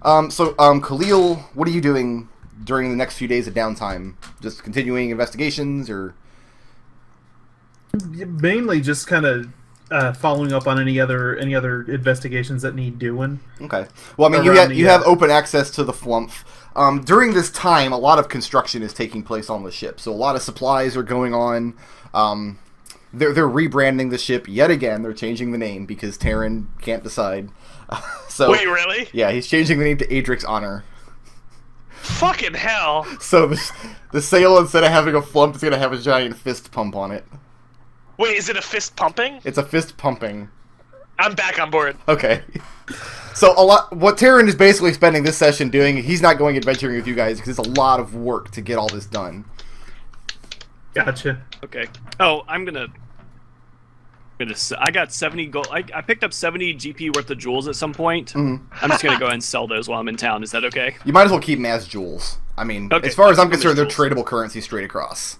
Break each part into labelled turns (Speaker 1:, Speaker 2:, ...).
Speaker 1: Khalil, what are you doing during the next few days of downtime? Just continuing investigations, or
Speaker 2: Mainly just kind of following up on any other investigations that need doing.
Speaker 1: okay? Well, I mean, you have open access to the Flumph. During this time, a lot of construction is taking place on the ship, so a lot of supplies are going on. They're rebranding the ship yet again. They're changing the name because Terran can't decide.
Speaker 3: Wait, really?
Speaker 1: Yeah, he's changing the name to Adric's Honor.
Speaker 3: Fucking hell!
Speaker 1: So the sail, instead of having a Flumph, is going to have a giant fist pump on it.
Speaker 3: Wait, is it a fist pumping?
Speaker 1: It's a fist pumping.
Speaker 3: I'm back on board.
Speaker 1: Okay. So what Terran is basically spending this session doing, he's not going adventuring with you guys because it's a lot of work to get all this done.
Speaker 2: Gotcha.
Speaker 4: Okay. Oh, I got 70 gold. I picked up 70 GP worth of jewels at some point.
Speaker 1: Mm-hmm.
Speaker 4: I'm just gonna go ahead and sell those while I'm in town. Is that okay?
Speaker 1: You might as well keep them as jewels. I mean,
Speaker 4: Okay,
Speaker 1: as far as I'm concerned, they're
Speaker 4: jewels.
Speaker 1: tradable currency straight across.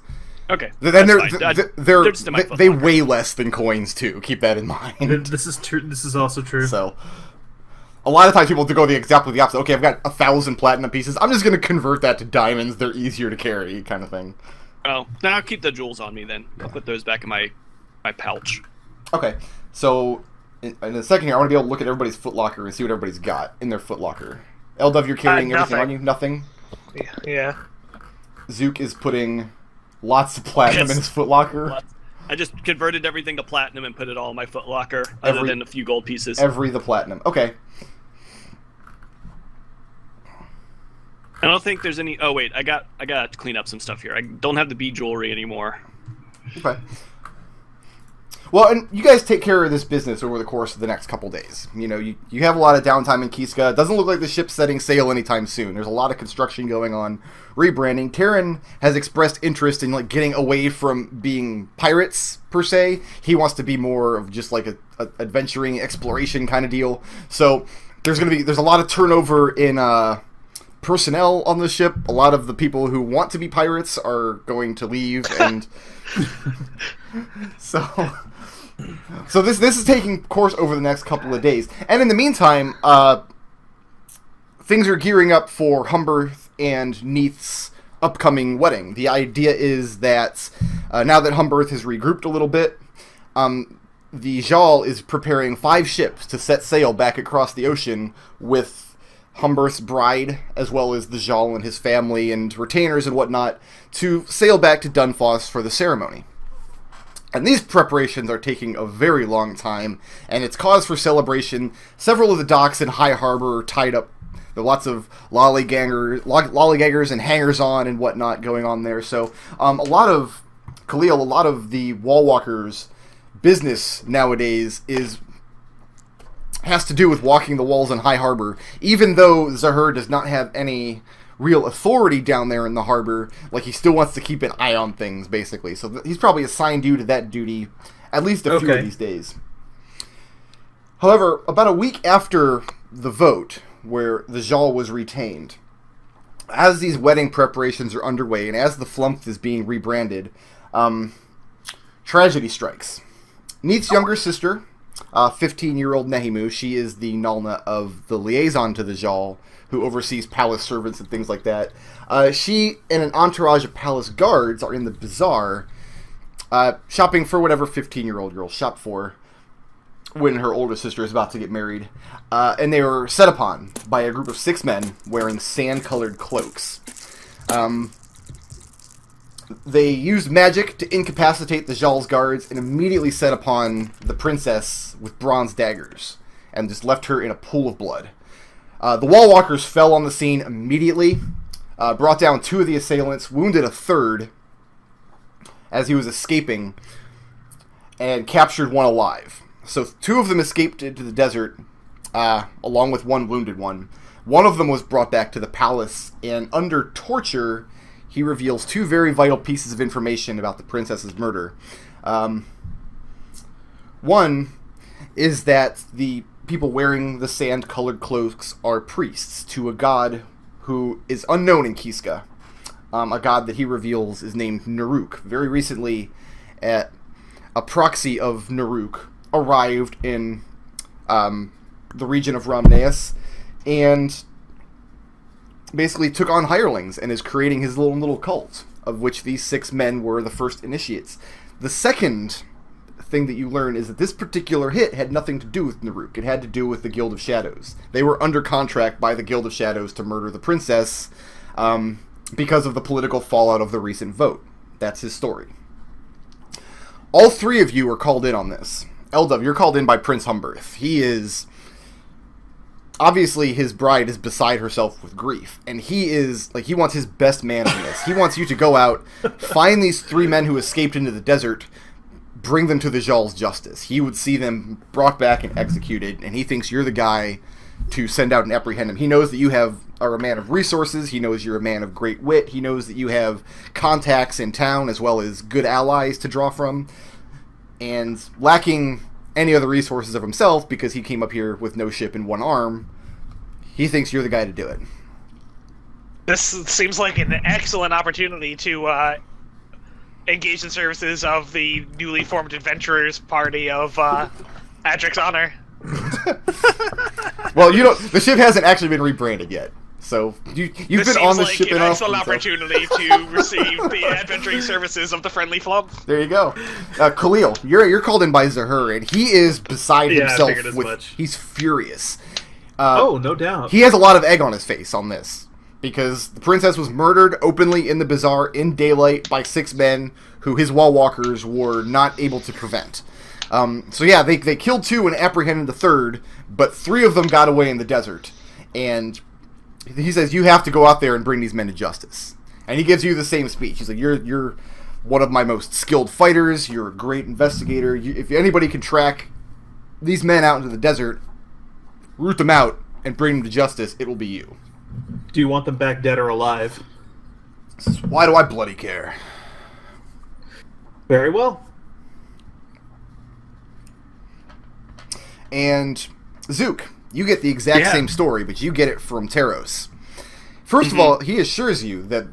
Speaker 4: Okay.
Speaker 1: Then
Speaker 4: They're just in my
Speaker 1: they
Speaker 4: foot
Speaker 1: weigh less than coins too. Keep that in mind.
Speaker 2: This is true. This is also true.
Speaker 1: So, a lot of times people go exactly the opposite. Okay, I've got 1,000 platinum pieces. I'm just going to convert that to diamonds. They're easier to carry, kind of thing.
Speaker 4: Oh, then I'll keep the jewels on me then. I'll put those back in my pouch.
Speaker 1: Okay, so in a second here, I want to be able to look at everybody's footlocker and see what everybody's got in their footlocker. Eldove, you're carrying everything on you? Nothing?
Speaker 3: Yeah.
Speaker 1: Zook is putting lots of platinum in his footlocker.
Speaker 4: I just converted everything to platinum and put it all in my footlocker, other than a few gold pieces.
Speaker 1: The platinum. Okay.
Speaker 4: I don't think there's any. Oh wait, I got to clean up some stuff here. I don't have the bead jewelry anymore.
Speaker 1: Okay. Well, and you guys take care of this business over the course of the next couple days. You know, you have a lot of downtime in Kiska. It doesn't look like the ship's setting sail anytime soon. There's a lot of construction going on, rebranding. Terran has expressed interest in getting away from being pirates per se. He wants to be more of just like a adventuring exploration kind of deal. So there's a lot of turnover in personnel on the ship. A lot of the people who want to be pirates are going to leave, and so this is taking course over the next couple of days. And in the meantime, things are gearing up for Humberth and Neath's upcoming wedding. The idea is that now that Humberth has regrouped a little bit, the Gnome is preparing 5 ships to set sail back across the ocean with Humberth's bride, as well as the Gnome and his family and retainers and whatnot, to sail back to Dunfoss for the ceremony. And these preparations are taking a very long time, and it's cause for celebration. Several of the docks in High Harbor are tied up. There are lots of lollygaggers and hangers-on and whatnot going on there. So a lot of the wallwalkers' business nowadays has to do with walking the walls in High Harbor. Even though Zahur does not have any real authority down there in the harbor, he still wants to keep an eye on things, basically. So he's probably assigned you to that duty at least a few of these days. However, about a week after the vote, where the Gnome was retained, as these wedding preparations are underway, and as the Flumph is being rebranded, tragedy strikes. Neath's younger sister, 15-year-old Nehimu, she is the Nalna of the liaison to the Gnome, who oversees palace servants and things like that. She and an entourage of palace guards are in the bazaar, shopping for whatever 15-year-old girls shop for when her older sister is about to get married. And they were set upon by a group of 6 men wearing sand-colored cloaks. They used magic to incapacitate the Jal's guards and immediately set upon the princess with bronze daggers and just left her in a pool of blood. The wallwalkers fell on the scene immediately, brought down 2 of the assailants, wounded a 3rd as he was escaping, and captured 1 alive. So 2 of them escaped into the desert, along with 1 wounded one. One of them was brought back to the palace, and under torture, he reveals 2 very vital pieces of information about the princess's murder. One is that the people wearing the sand-colored cloaks are priests to a god who is unknown in Kiska. A god that he reveals is named Naruk. Very recently, a proxy of Naruk arrived in the region of Ramneus, and basically took on hirelings and is creating his little cult, of which these 6 men were the first initiates. The second thing that you learn is that this particular hit had nothing to do with Naruk. It had to do with the Guild of Shadows. They were under contract by the Guild of Shadows to murder the princess because of the political fallout of the recent vote. That's his story. All 3 of you are called in on this. Eldove, you're called in by Prince Humberth. He is... Obviously, his bride is beside herself with grief, and he wants his best man in this. He wants you to go out, find these 3 men who escaped into the desert, bring them to the Jal's justice. He would see them brought back and executed, and he thinks you're the guy to send out and apprehend him. He knows that you are a man of resources. He knows you're a man of great wit. He knows that you have contacts in town as well as good allies to draw from, and lacking any other resources of himself, because he came up here with no ship and 1 arm, he thinks you're the guy to do it.
Speaker 3: This seems like an excellent opportunity to engage in services of the newly formed adventurers party of Adric's Honor.
Speaker 1: Well, the ship hasn't actually been rebranded yet. So you've been on the ship enough.
Speaker 3: This seems like an excellent opportunity to receive the adventuring services of the friendly Flumph.
Speaker 1: There you go. Khalil, you're called in by Zahur, and he is beside himself.
Speaker 2: I figured as much.
Speaker 1: He's furious.
Speaker 2: No doubt.
Speaker 1: He has a lot of egg on his face on this, because the princess was murdered openly in the bazaar in daylight by 6 men who his wall walkers were not able to prevent. So yeah, they killed 2 and apprehended the 3rd, but 3 of them got away in the desert. And he says, you have to go out there and bring these men to justice. And he gives you the same speech. He's like, you're one of my most skilled fighters. You're a great investigator. If anybody can track these men out into the desert, root them out, and bring them to justice, it will be you.
Speaker 2: Do you want them back dead or alive?
Speaker 1: Why do I bloody care?
Speaker 2: Very well.
Speaker 1: And Zook, you get the exact same story, but you get it from Taros. First of all, he assures you that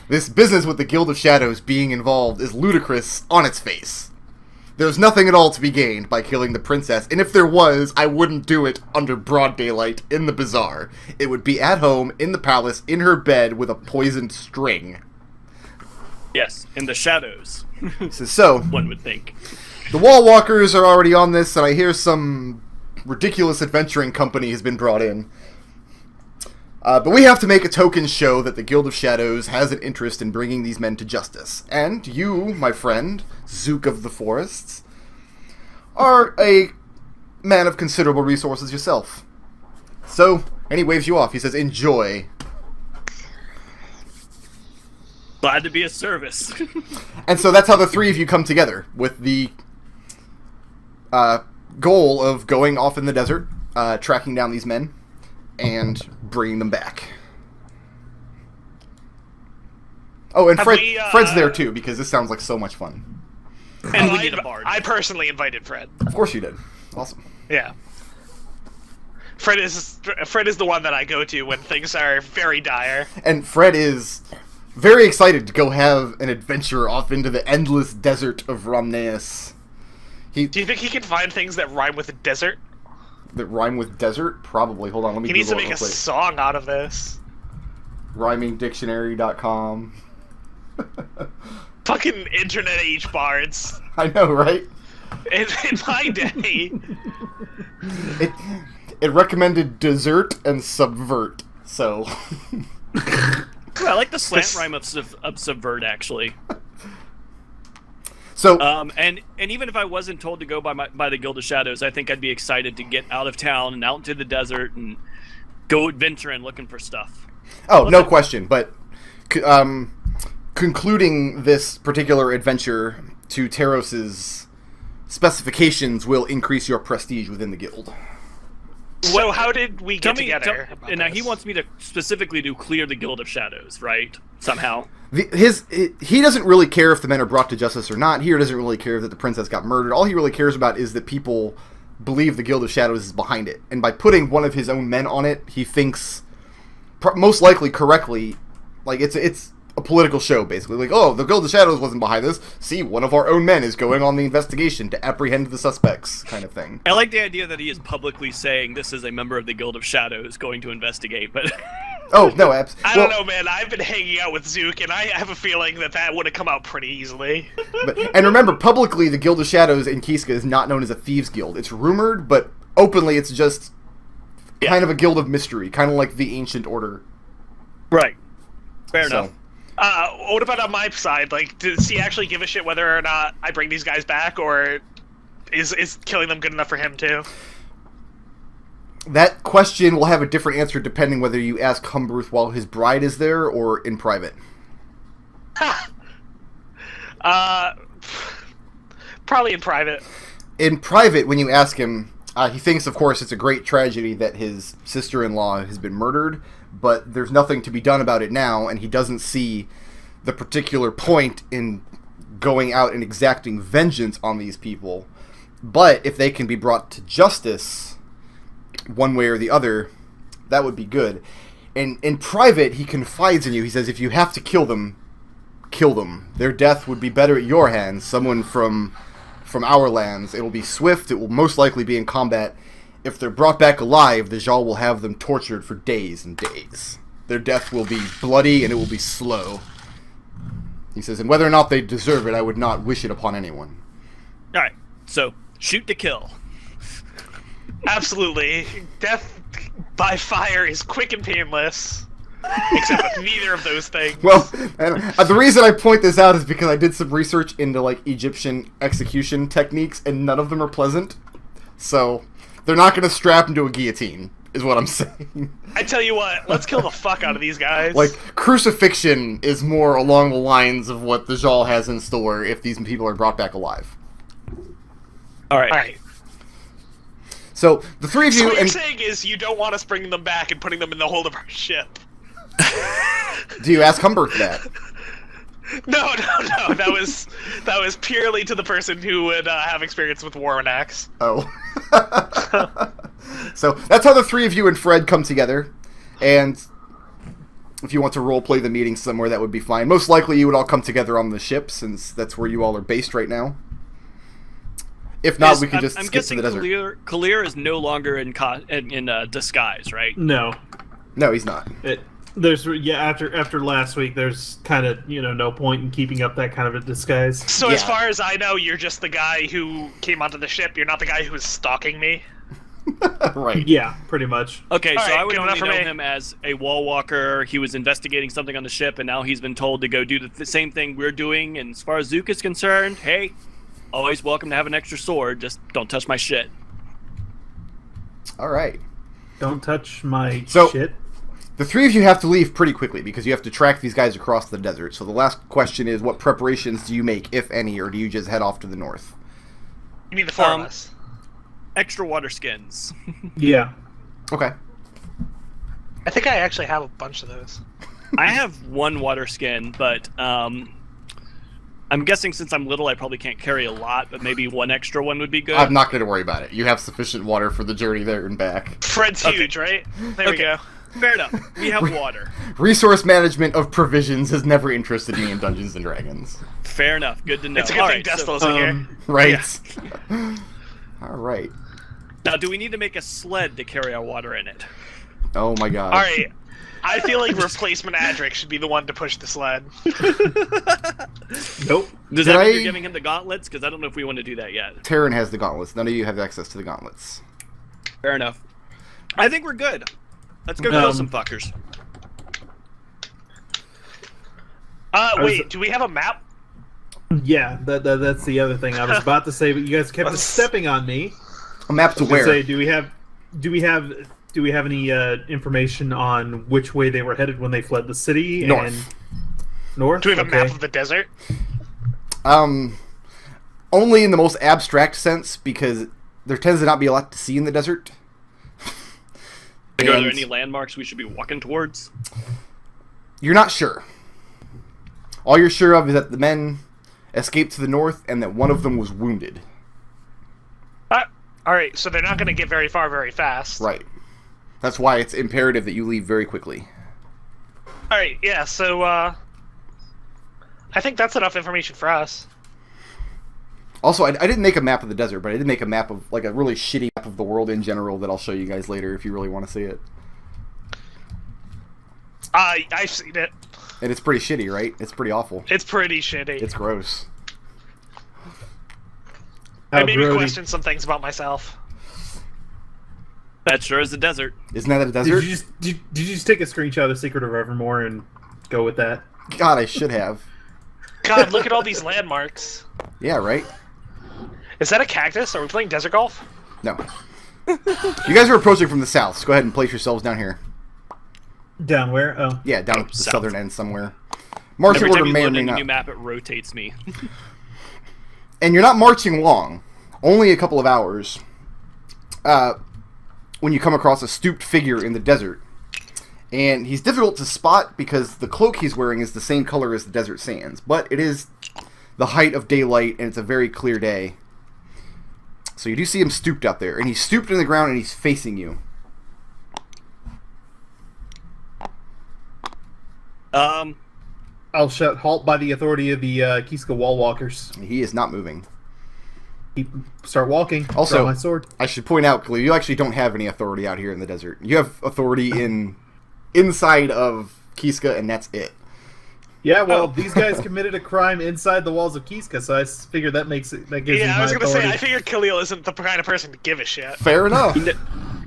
Speaker 1: this business with the Guild of Shadows being involved is ludicrous on its face. There's nothing at all to be gained by killing the princess, and if there was, I wouldn't do it under broad daylight in the bazaar. It would be at home, in the palace, in her bed, with a poisoned string.
Speaker 4: Yes, in the shadows.
Speaker 1: So,
Speaker 4: one would think.
Speaker 1: The wall walkers are already on this, and I hear some ridiculous adventuring company has been brought in. But we have to make a token show that the Guild of Shadows has an interest in bringing these men to justice. And you, my friend, Zook of the Forests, are a man of considerable resources yourself. So, and he waves you off. He says, enjoy.
Speaker 4: Glad to be of service.
Speaker 1: And so that's how the 3 of you come together, with the goal of going off in the desert, tracking down these men, and bringing them back. Oh, and Fred's there too, because this sounds like so much fun.
Speaker 4: And we need a bard.
Speaker 3: I personally invited Fred.
Speaker 1: Of course you did. Awesome.
Speaker 3: Yeah. Fred is the one that I go to when things are very dire.
Speaker 1: And Fred is very excited to go have an adventure off into the endless desert of Ramneus.
Speaker 3: Do you think he can find things that rhyme with desert?
Speaker 1: That rhyme with desert? Probably. Hold on, let me
Speaker 3: He needs to
Speaker 1: Google
Speaker 3: make
Speaker 1: it
Speaker 3: a song out of this.
Speaker 1: Rhymingdictionary.com.
Speaker 3: Fucking internet age bards.
Speaker 1: I know, right?
Speaker 3: In my day.
Speaker 1: It recommended desert and subvert, so...
Speaker 4: I like the slant rhyme of subvert, actually.
Speaker 1: So,
Speaker 4: and even if I wasn't told to go by the Guild of Shadows, I think I'd be excited to get out of town and out into the desert and go adventuring looking for stuff.
Speaker 1: Oh, no question. But concluding this particular adventure to Taros's specifications will increase your prestige within the guild.
Speaker 3: So how did we get together?
Speaker 4: And now he wants me to specifically to clear the Guild of Shadows, right? Somehow.
Speaker 1: He doesn't really care if the men are brought to justice or not. He doesn't really care that the princess got murdered. All he really cares about is that people believe the Guild of Shadows is behind it. And by putting one of his own men on it, he thinks, most likely correctly, like it's a political show, basically. Like, oh, the Guild of Shadows wasn't behind this. See, one of our own men is going on the investigation to apprehend the suspects, kind of thing.
Speaker 4: I like the idea that he is publicly saying this is a member of the Guild of Shadows going to investigate, but...
Speaker 1: Oh, no,
Speaker 3: I don't know, man. I've been hanging out with Zook, and I have a feeling that would have come out pretty easily.
Speaker 1: And remember, publicly, the Guild of Shadows in Kiska is not known as a thieves' guild. It's rumored, but openly it's just kind of a guild of mystery, kind of like the Ancient Order.
Speaker 4: Right. Fair enough.
Speaker 3: What about on my side? Like, does he actually give a shit whether or not I bring these guys back, or is killing them good enough for him too?
Speaker 1: That question will have a different answer depending whether you ask Humberth while his bride is there or in private.
Speaker 3: Probably in private.
Speaker 1: In private, when you ask him, he thinks, of course, it's a great tragedy that his sister-in-law has been murdered, but there's nothing to be done about it now, and he doesn't see the particular point in going out and exacting vengeance on these people. But if they can be brought to justice one way or the other, that would be good. And in private, he confides in you. He says, if you have to kill them, kill them. Their death would be better at your hands, someone from our lands. It will be swift. It will most likely be in combat. If they're brought back alive, the Jarl will have them tortured for days and days. Their death will be bloody and it will be slow. He says, and whether or not they deserve it, I would not wish it upon anyone.
Speaker 4: All right, so shoot to kill.
Speaker 3: Absolutely. Death by fire is quick and painless. Except with neither of those things.
Speaker 1: Well, and the reason I point this out is because I did some research into like Egyptian execution techniques, and none of them are pleasant. So they're not going to strap him to a guillotine, is what I'm saying.
Speaker 3: I tell you what, let's kill the fuck out of these guys.
Speaker 1: Like, crucifixion is more along the lines of what the Jarl has in store if these people are brought back alive.
Speaker 4: All right.
Speaker 3: All right.
Speaker 1: So the three of you.
Speaker 3: So what you're saying is you don't want us bringing them back and putting them in the hold of our ship.
Speaker 1: Do you ask Humberth that?
Speaker 3: No. That was purely to the person who would have experience with war and axe.
Speaker 1: Oh. So that's how the three of you and Fred come together. And if you want to roleplay the meeting somewhere, that would be fine. Most likely you would all come together on the ship, since that's where you all are based right now. If not, we can just skip to the desert.
Speaker 4: I'm guessing Khalil is no longer in disguise, right?
Speaker 2: No.
Speaker 1: No, he's not.
Speaker 2: After last week, there's kind of no point in keeping up that kind of a disguise.
Speaker 3: So as far as I know, you're just the guy who came onto the ship. You're not the guy who was stalking me.
Speaker 1: Right.
Speaker 2: Yeah, pretty much.
Speaker 4: Okay,
Speaker 3: All
Speaker 4: so
Speaker 3: right,
Speaker 4: I would
Speaker 3: good
Speaker 4: only
Speaker 3: enough for
Speaker 4: know
Speaker 3: me.
Speaker 4: him as a wall walker. He was investigating something on the ship, and now he's been told to go do the same thing we're doing. And as far as Zook is concerned, hey, always welcome to have an extra sword. Just don't touch my shit.
Speaker 1: All right.
Speaker 2: Don't touch my
Speaker 1: So-
Speaker 2: shit.
Speaker 1: The three of you have to leave pretty quickly because you have to track these guys across the desert. So the last question is, what preparations do you make, if any, or do you just head off to the north?
Speaker 3: You mean the four of us?
Speaker 4: Extra water skins.
Speaker 2: Yeah.
Speaker 1: Okay.
Speaker 3: I think I actually have a bunch of those.
Speaker 4: I have one water skin, but I'm guessing since I'm little, I probably can't carry a lot, but maybe one extra one would be good.
Speaker 1: I'm not going to worry about it. You have sufficient water for the journey there and back.
Speaker 3: Fred's huge, right? There we go.
Speaker 4: Fair enough. We have water.
Speaker 1: Resource management of provisions has never interested me in Dungeons & Dragons.
Speaker 4: Fair enough. Good to know.
Speaker 3: It's a good
Speaker 4: All
Speaker 3: thing
Speaker 4: right,
Speaker 3: Destel's in here.
Speaker 1: Right. All right.
Speaker 4: now, do we need to make a sled to carry our water in it?
Speaker 1: Oh my god.
Speaker 3: All right. I feel like replacement Adric should be the one to push the sled.
Speaker 2: Nope.
Speaker 4: Does
Speaker 1: Did
Speaker 4: that mean
Speaker 1: I-
Speaker 4: you're giving him the gauntlets? Because I don't know if we want to do that yet.
Speaker 1: Terran has the gauntlets. None of you have access to the gauntlets.
Speaker 4: Fair enough. I think we're good. Let's go kill some fuckers.
Speaker 3: Wait, do we have a map?
Speaker 2: Yeah, that's the other thing I was about to say, but you guys kept stepping on me.
Speaker 1: A map to
Speaker 2: To
Speaker 1: where?
Speaker 2: say, do we have any information on which way they were headed when they fled the city?
Speaker 1: North.
Speaker 2: And north.
Speaker 3: Do we have a
Speaker 2: Okay.
Speaker 3: map of the desert?
Speaker 1: Only in the most abstract sense, because there tends to not be a lot to see in the desert.
Speaker 4: Are there
Speaker 1: And
Speaker 4: any landmarks we should be walking towards?
Speaker 1: you're not sure. All you're sure of is that the men escaped to the north and that one of them was wounded.
Speaker 3: All right, so they're not going to get very far very fast.
Speaker 1: Right. That's why it's imperative that you leave very quickly.
Speaker 3: All right, yeah, so I think that's enough information for us.
Speaker 1: Also, I didn't make a map of the desert, but I did make a map of, like, a really shitty map of the world in general that I'll show you guys later if you really want to see it.
Speaker 3: I've seen it.
Speaker 1: And it's pretty shitty, right? It's pretty awful.
Speaker 3: It's pretty shitty.
Speaker 1: It's gross.
Speaker 3: It made me question some things about myself.
Speaker 4: That sure is the desert.
Speaker 1: Isn't that a desert?
Speaker 2: Did you just take a screenshot of Secret of Evermore and go with that?
Speaker 1: God, I should have.
Speaker 3: God, look at all these landmarks.
Speaker 1: Yeah, right?
Speaker 3: Is that a cactus? Are we playing desert golf?
Speaker 1: No. You guys are approaching from the south, so go ahead and place yourselves down here.
Speaker 2: Down where? Oh.
Speaker 1: Yeah, down at the
Speaker 4: south.
Speaker 1: southern end somewhere. Marching
Speaker 4: Every
Speaker 1: order
Speaker 4: time you
Speaker 1: may or
Speaker 4: load
Speaker 1: may
Speaker 4: in a
Speaker 1: not.
Speaker 4: new map, it rotates me.
Speaker 1: And you're not marching long. Only a couple of hours. When you come across a stooped figure in the desert. And he's difficult to spot because the cloak he's wearing is the same color as the desert sands. But it is the height of daylight, and it's a very clear day. So you do see him stooped out there. And he's stooped in the ground, and he's facing you.
Speaker 2: I'll shout halt by the authority of the Kiska wall walkers.
Speaker 1: He is not moving.
Speaker 2: Start walking.
Speaker 1: Also,
Speaker 2: draw my sword.
Speaker 1: I should point out, Khalil, you actually don't have any authority out here in the desert. You have authority inside of Kiska, and that's it.
Speaker 2: Yeah, well, these guys committed a crime inside the walls of Kiska, so I figured that gives me my
Speaker 3: Yeah, I was gonna
Speaker 2: authority.
Speaker 3: say, I figured Khalil isn't the kind of person to give a shit.
Speaker 1: Fair enough.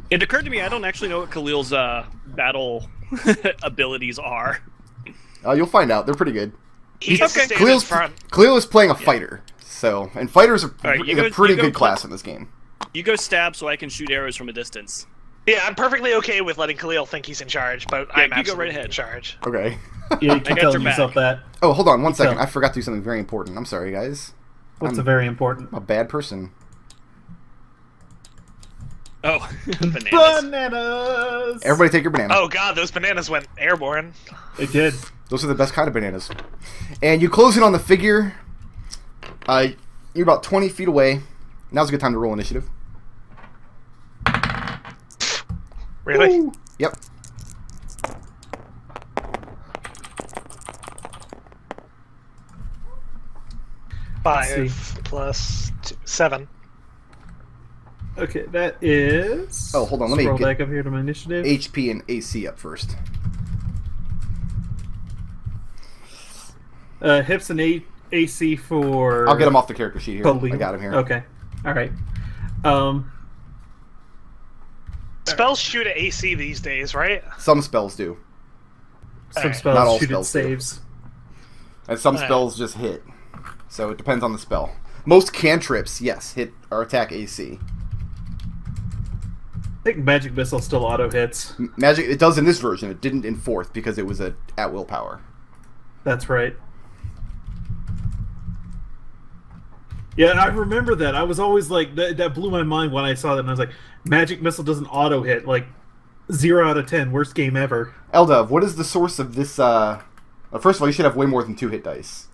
Speaker 4: It occurred to me I don't actually know what Khalil's battle abilities are.
Speaker 1: You'll find out. They're pretty good.
Speaker 3: He gets to stand in
Speaker 1: Khalil's,
Speaker 3: front.
Speaker 1: Khalil is playing a fighter. So, and fighters are
Speaker 4: Alright, you
Speaker 1: is a
Speaker 4: go-
Speaker 1: pretty
Speaker 4: you go
Speaker 1: good class in this game.
Speaker 4: You go stab so I can shoot arrows from a distance.
Speaker 3: Yeah, I'm perfectly okay with letting Khalil think he's in charge, but
Speaker 4: Yeah,
Speaker 3: I'm
Speaker 4: you go
Speaker 3: absolutely
Speaker 4: right ahead.
Speaker 3: in charge.
Speaker 1: Okay.
Speaker 2: Yeah, you keep
Speaker 4: got
Speaker 2: telling
Speaker 4: your
Speaker 2: yourself
Speaker 4: back.
Speaker 2: that.
Speaker 1: Oh, hold on one
Speaker 2: So-
Speaker 1: second. I forgot to do something very important. I'm sorry, guys.
Speaker 2: What's
Speaker 1: I'm
Speaker 2: very important?
Speaker 1: a bad person.
Speaker 4: Oh, bananas.
Speaker 2: Bananas!
Speaker 1: Everybody take your banana.
Speaker 3: Oh god, those bananas went airborne.
Speaker 2: It did.
Speaker 1: Those are the best kind of bananas. And you close in on the figure. You're about 20 feet away. Now's a good time to roll initiative.
Speaker 3: Really?
Speaker 1: Woo. Yep.
Speaker 2: Let's
Speaker 3: 5 plus 7.
Speaker 2: Okay, that is...
Speaker 1: Oh, hold on, let me
Speaker 2: scroll
Speaker 1: get-
Speaker 2: back up here to my initiative.
Speaker 1: HP and AC up first.
Speaker 2: Hips and AC for...
Speaker 1: I'll get him off the character sheet here.
Speaker 2: Khalil.
Speaker 1: I got him here.
Speaker 2: Okay. Alright.
Speaker 3: Spells shoot at AC these days, right?
Speaker 1: Some spells do.
Speaker 2: Some
Speaker 3: Alright.
Speaker 2: spells
Speaker 1: Not all
Speaker 2: shoot
Speaker 1: spells
Speaker 2: at
Speaker 1: do.
Speaker 2: saves.
Speaker 1: And some
Speaker 3: Alright.
Speaker 1: spells just hit. So it depends on the spell. Most cantrips, yes, hit or attack AC.
Speaker 2: I think Magic Missile still auto hits.
Speaker 1: Magic, it does in this version. It didn't in 4th because it was a at-will power.
Speaker 2: That's right. Yeah, I remember that. I was always like, that blew my mind when I saw that, and I was like, Magic Missile doesn't auto hit. Like, 0 out of 10, worst game ever.
Speaker 1: Eldove, what is the source of this? First of all, you should have way more than 2 hit dice.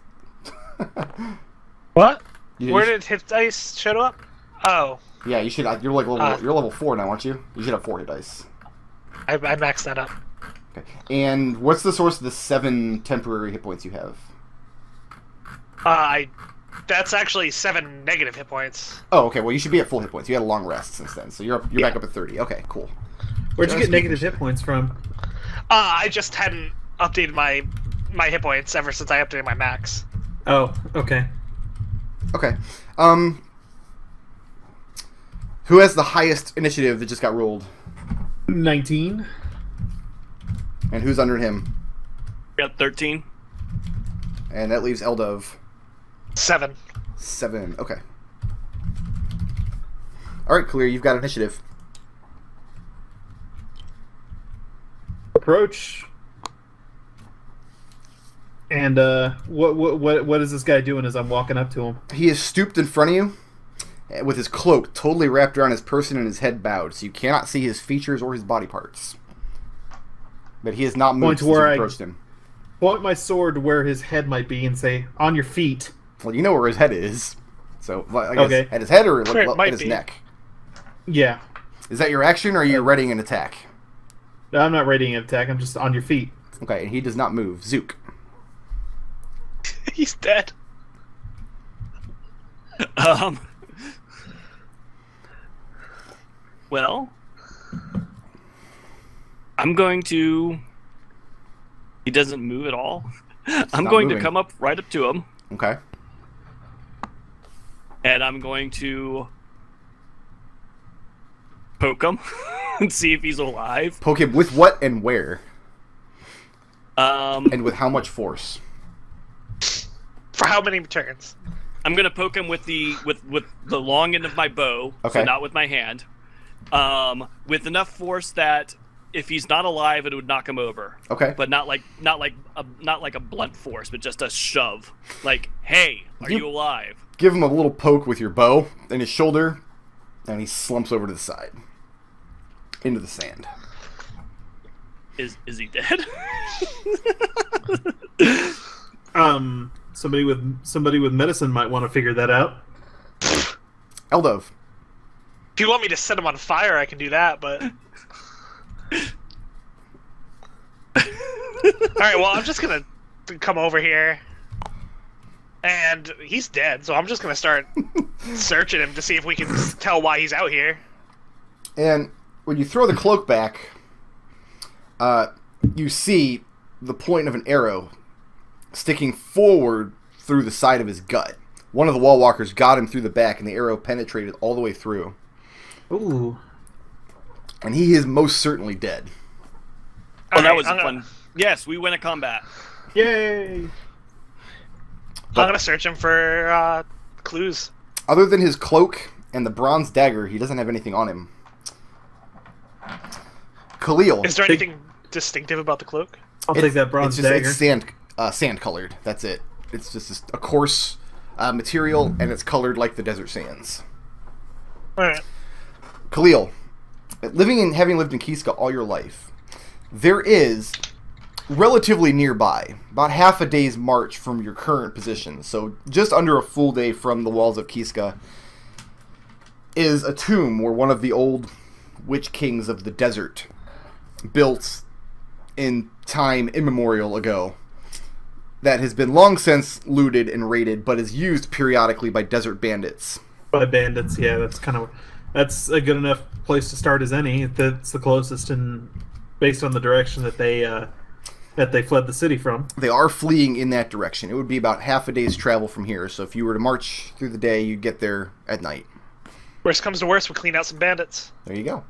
Speaker 3: What?
Speaker 1: You-
Speaker 3: Where
Speaker 1: you
Speaker 3: did hit dice show up? Oh,
Speaker 1: Yeah, you should. You're like level, you're level 4 now, aren't you? You should have 4 hit dice.
Speaker 3: I maxed that up.
Speaker 1: Okay. And what's the source of the 7 temporary hit points you have?
Speaker 3: That's actually 7 negative hit points.
Speaker 1: Oh, okay. Well, you should be at full hit points. You had a long rest since then, so you're back up at 30. Okay, cool.
Speaker 2: Where'd you
Speaker 1: Just
Speaker 2: get negative hit points from?
Speaker 3: I just hadn't updated my hit points ever since I updated my max.
Speaker 2: Oh, okay.
Speaker 1: Okay. Who has the highest initiative that just got rolled?
Speaker 2: 19.
Speaker 1: And who's under him?
Speaker 4: Got 13.
Speaker 1: And that leaves Eldove.
Speaker 3: 7.
Speaker 1: 7. Okay. All right, Khalil, you've got initiative.
Speaker 2: Approach. And what is this guy doing as I'm walking up to him?
Speaker 1: He is stooped in front of you with his cloak totally wrapped around his person and his head bowed, so you cannot see his features or his body parts. But he has not
Speaker 2: Point
Speaker 1: moved
Speaker 2: to
Speaker 1: since you
Speaker 2: where I-
Speaker 1: approached him.
Speaker 2: Point my sword to where his head might be and say, on your feet.
Speaker 1: Well, you know where his head is. So, I guess
Speaker 2: Okay.
Speaker 1: at his head or
Speaker 3: Where it
Speaker 1: at
Speaker 3: might
Speaker 1: his
Speaker 3: be.
Speaker 1: neck?
Speaker 2: Yeah.
Speaker 1: Is that your action or are you readying an attack?
Speaker 2: No, I'm not readying an attack, I'm just on your feet.
Speaker 1: Okay, and he does not move. Zook.
Speaker 3: He's dead.
Speaker 4: Well, I'm going to He doesn't move at all. I'm
Speaker 1: not
Speaker 4: going
Speaker 1: moving.
Speaker 4: to come up right up to him,
Speaker 1: Okay.
Speaker 4: and I'm going to poke him and see if he's alive.
Speaker 1: Poke him with what and where?
Speaker 4: Um,
Speaker 1: And with how much force?
Speaker 3: For how many turns?
Speaker 4: I'm gonna poke him with the long end of my bow,
Speaker 1: Okay.
Speaker 4: so not with my hand. With enough force that if he's not alive, it would knock him over.
Speaker 1: Okay.
Speaker 4: But not like a blunt force, but just a shove. Like, hey, are you alive?
Speaker 1: Give him a little poke with your bow in his shoulder, and he slumps over to the side. Into the sand.
Speaker 4: Is he dead?
Speaker 2: Somebody with medicine might want to figure that out.
Speaker 1: Eldove.
Speaker 3: If you want me to set him on fire, I can do that, but... Alright, well, I'm just gonna come over here. And he's dead, so I'm just gonna start searching him to see if we can tell why he's out here.
Speaker 1: And when you throw the cloak back, you see the point of an arrow sticking forward through the side of his gut. One of the wall walkers got him through the back, and the arrow penetrated all the way through.
Speaker 2: Ooh.
Speaker 1: And he is most certainly dead.
Speaker 4: Oh, that
Speaker 3: Alright,
Speaker 4: was fun. Yes, we win a combat.
Speaker 2: Yay!
Speaker 3: I'm gonna search him for clues.
Speaker 1: Other than his cloak and the bronze dagger, he doesn't have anything on him. Khalil.
Speaker 3: Is there anything distinctive about the cloak?
Speaker 2: I'll take that bronze dagger.
Speaker 1: It's sand colored. That's it. It's just a coarse material, and it's colored like the desert sands.
Speaker 3: Alright.
Speaker 1: Khalil, having lived in Kiska all your life, there is relatively nearby, about half a day's march from your current position, so just under a full day from the walls of Kiska, is a tomb where one of the old witch kings of the desert built in time immemorial ago that has been long since looted and raided, but is used periodically by desert bandits.
Speaker 2: By bandits, yeah, that's a good enough place to start as any. That's the closest, and based on the direction that they fled the city from.
Speaker 1: They are fleeing in that direction. It would be about half a day's travel from here, so if you were to march through the day, you'd get there at night.
Speaker 3: Worst comes to worst, we'll clean out some bandits.
Speaker 1: There you go.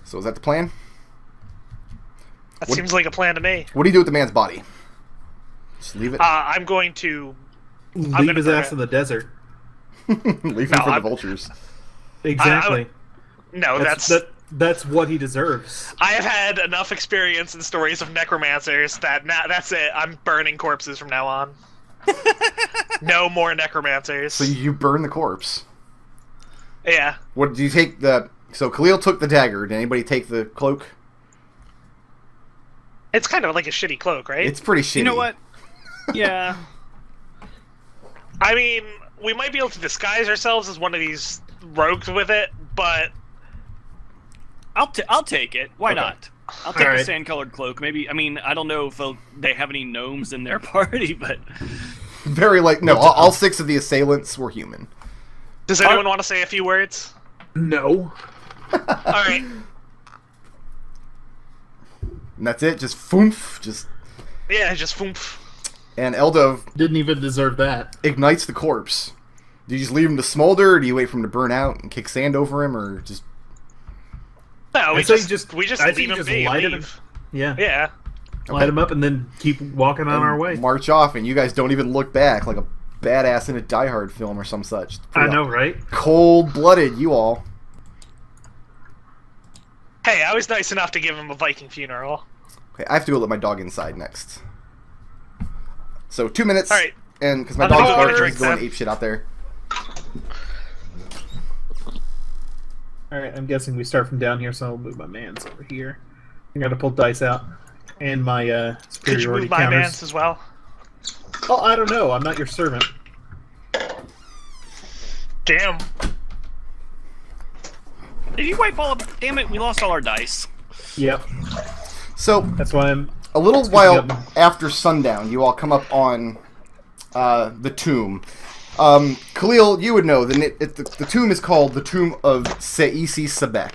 Speaker 1: So is that the plan?
Speaker 3: That seems like a plan to me.
Speaker 1: What do you do with the man's body? Just leave it?
Speaker 3: I'm going to...
Speaker 2: Leave his ass in the desert.
Speaker 1: Leave him for the vultures.
Speaker 2: Exactly.
Speaker 3: No,
Speaker 2: that's what he deserves.
Speaker 3: I have had enough experience in stories of necromancers that that's it. I'm burning corpses from now on. No more necromancers.
Speaker 1: So you burn the corpse.
Speaker 3: Yeah.
Speaker 1: What do you take the... So Khalil took the dagger. Did anybody take the cloak?
Speaker 3: It's kind of like a shitty cloak, right?
Speaker 1: It's pretty shitty.
Speaker 4: You know what? Yeah.
Speaker 3: I mean, we might be able to disguise ourselves as one of these rogues with it, but...
Speaker 4: I'll take it. Why
Speaker 1: Okay.
Speaker 4: not? I'll take
Speaker 2: All
Speaker 4: the
Speaker 2: right.
Speaker 4: sand-colored cloak. Maybe. I mean, I don't know if they have any gnomes in their party, but
Speaker 1: Very no, all six of the assailants were human.
Speaker 3: Does anyone want to say a few words?
Speaker 2: No.
Speaker 3: Alright.
Speaker 1: And that's it. Just foomph. Just...
Speaker 3: Yeah, just foomph.
Speaker 1: And Eldove
Speaker 2: Didn't even deserve that.
Speaker 1: ignites the corpse. Do you just leave him to smolder, or do you wait for him to burn out and kick sand over him, or just...
Speaker 3: No, we
Speaker 2: say
Speaker 3: just
Speaker 2: I
Speaker 3: leave
Speaker 2: think
Speaker 3: him
Speaker 2: just
Speaker 3: be.
Speaker 2: light him.
Speaker 3: Leave.
Speaker 2: Yeah.
Speaker 3: Yeah.
Speaker 2: Light him up and then keep walking on our way.
Speaker 1: March off, and you guys don't even look back like a badass in a Die Hard film or some such.
Speaker 2: I know, right?
Speaker 1: Cold-blooded, you all.
Speaker 3: Hey, I was nice enough to give him a Viking funeral.
Speaker 1: Okay, I have to go let my dog inside next. So 2 minutes,
Speaker 3: All right.
Speaker 1: and because my
Speaker 3: I'm gonna
Speaker 1: dog's
Speaker 3: go get a
Speaker 1: barking,
Speaker 3: drink
Speaker 1: he's going
Speaker 3: then.
Speaker 1: apeshit out there.
Speaker 2: Alright, I'm guessing we start from down here, so I'll move my mans over here. I gotta pull dice out. And my
Speaker 3: Could you
Speaker 2: superiority
Speaker 3: move my
Speaker 2: counters.
Speaker 3: mans as well?
Speaker 2: Oh, I don't know. I'm not your servant.
Speaker 3: Damn.
Speaker 4: did you wipe all of? Damn it, we lost all our dice.
Speaker 2: Yep.
Speaker 1: So
Speaker 2: That's why I'm...
Speaker 1: a little while
Speaker 2: up.
Speaker 1: after sundown, you all come up on the tomb. Khalil, you would know the tomb is called the Tomb of Seisi Sebek,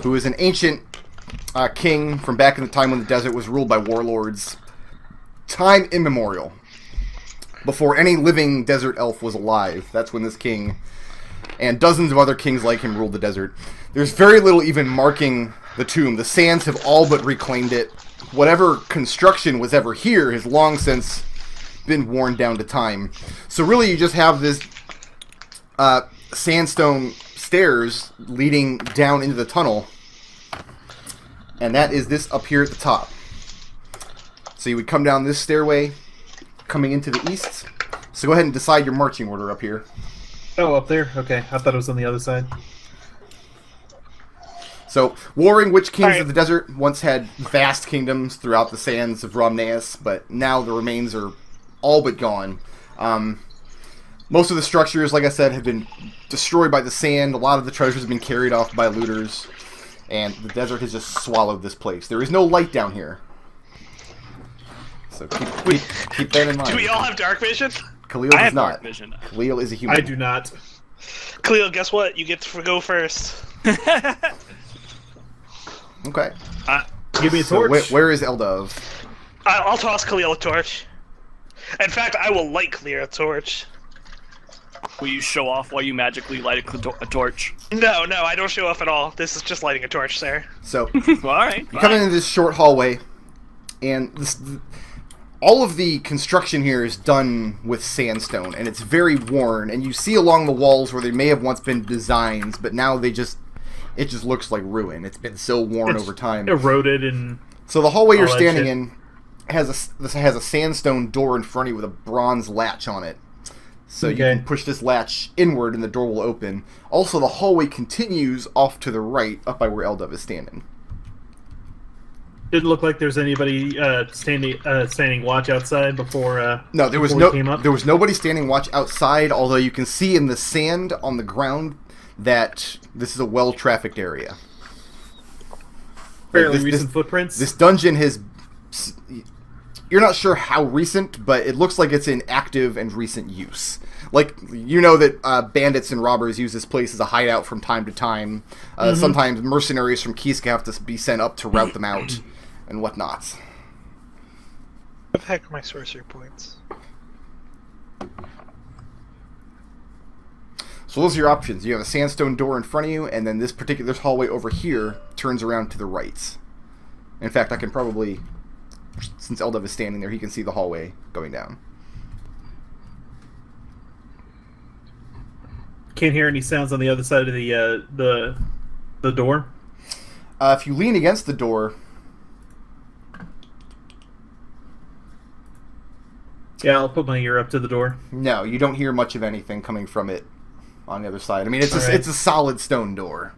Speaker 1: who is an ancient king from back in the time when the desert was ruled by warlords. Time immemorial. Before any living desert elf was alive. That's when this king and dozens of other kings like him ruled the desert. There's very little even marking the tomb. The sands have all but reclaimed it. Whatever construction was ever here has long since been worn down to time. So really you just have this sandstone stairs leading down into the tunnel. And that is this up here at the top. So you would come down this stairway coming into the east. So go ahead and decide your marching order up here.
Speaker 2: Oh, up there? Okay. I thought it was on the other side.
Speaker 1: So, warring witch kings of the desert once had vast kingdoms throughout the sands of Romneus, but now the remains are all but gone. Most of the structures, like I said, have been destroyed by the sand. A lot of the treasures have been carried off by looters, and the desert has just swallowed this place. There is no light down here. So keep that in mind.
Speaker 3: Do we all have dark vision?
Speaker 1: Khalil does not.
Speaker 4: Dark vision.
Speaker 1: Khalil is a human.
Speaker 2: I do not.
Speaker 3: Khalil, guess what? You get to go first.
Speaker 1: Okay.
Speaker 2: Give me a
Speaker 1: So
Speaker 2: torch.
Speaker 1: where is Eldove?
Speaker 3: I'll toss Khalil a torch. In fact, I will light Khalil a torch.
Speaker 4: Will you show off while you magically light a torch?
Speaker 3: No, I don't show off at all. This is just lighting a torch, sir.
Speaker 1: So,
Speaker 4: Well, all right.
Speaker 1: you come into this short hallway, and all of the construction here is done with sandstone, and it's very worn, and you see along the walls where there may have once been designs, but now it just looks like ruin. It's been so worn over time.
Speaker 2: Eroded and...
Speaker 1: So the hallway you're
Speaker 2: all that
Speaker 1: standing
Speaker 2: shit.
Speaker 1: in has a sandstone door in front of you with a bronze latch on it. So you can push this latch inward and the door will open. Also, the hallway continues off to the right, up by where Eldove is standing.
Speaker 2: Didn't look like there's anybody standing watch outside before.
Speaker 1: No, there was
Speaker 2: before we came up.
Speaker 1: there was nobody standing watch outside. Although you can see in the sand on the ground that this is a well-trafficked area.
Speaker 2: Fairly recent footprints.
Speaker 1: This dungeon has... You're not sure how recent, but it looks like it's in active and recent use. Like, you know that bandits and robbers use this place as a hideout from time to time. Sometimes mercenaries from Kiska have to be sent up to rout them out and whatnot.
Speaker 3: What the heck are my sorcery points?
Speaker 1: So those are your options. You have a sandstone door in front of you, and then this hallway over here turns around to the right. In fact, I can probably... Since Eldove is standing there, he can see the hallway going down.
Speaker 2: Can't hear any sounds on the other side of the door.
Speaker 1: If you lean against the door...
Speaker 2: Yeah, I'll put my ear up to the door.
Speaker 1: No, you don't hear much of anything coming from it on the other side. I mean, it's
Speaker 2: All right.
Speaker 1: it's a solid stone door.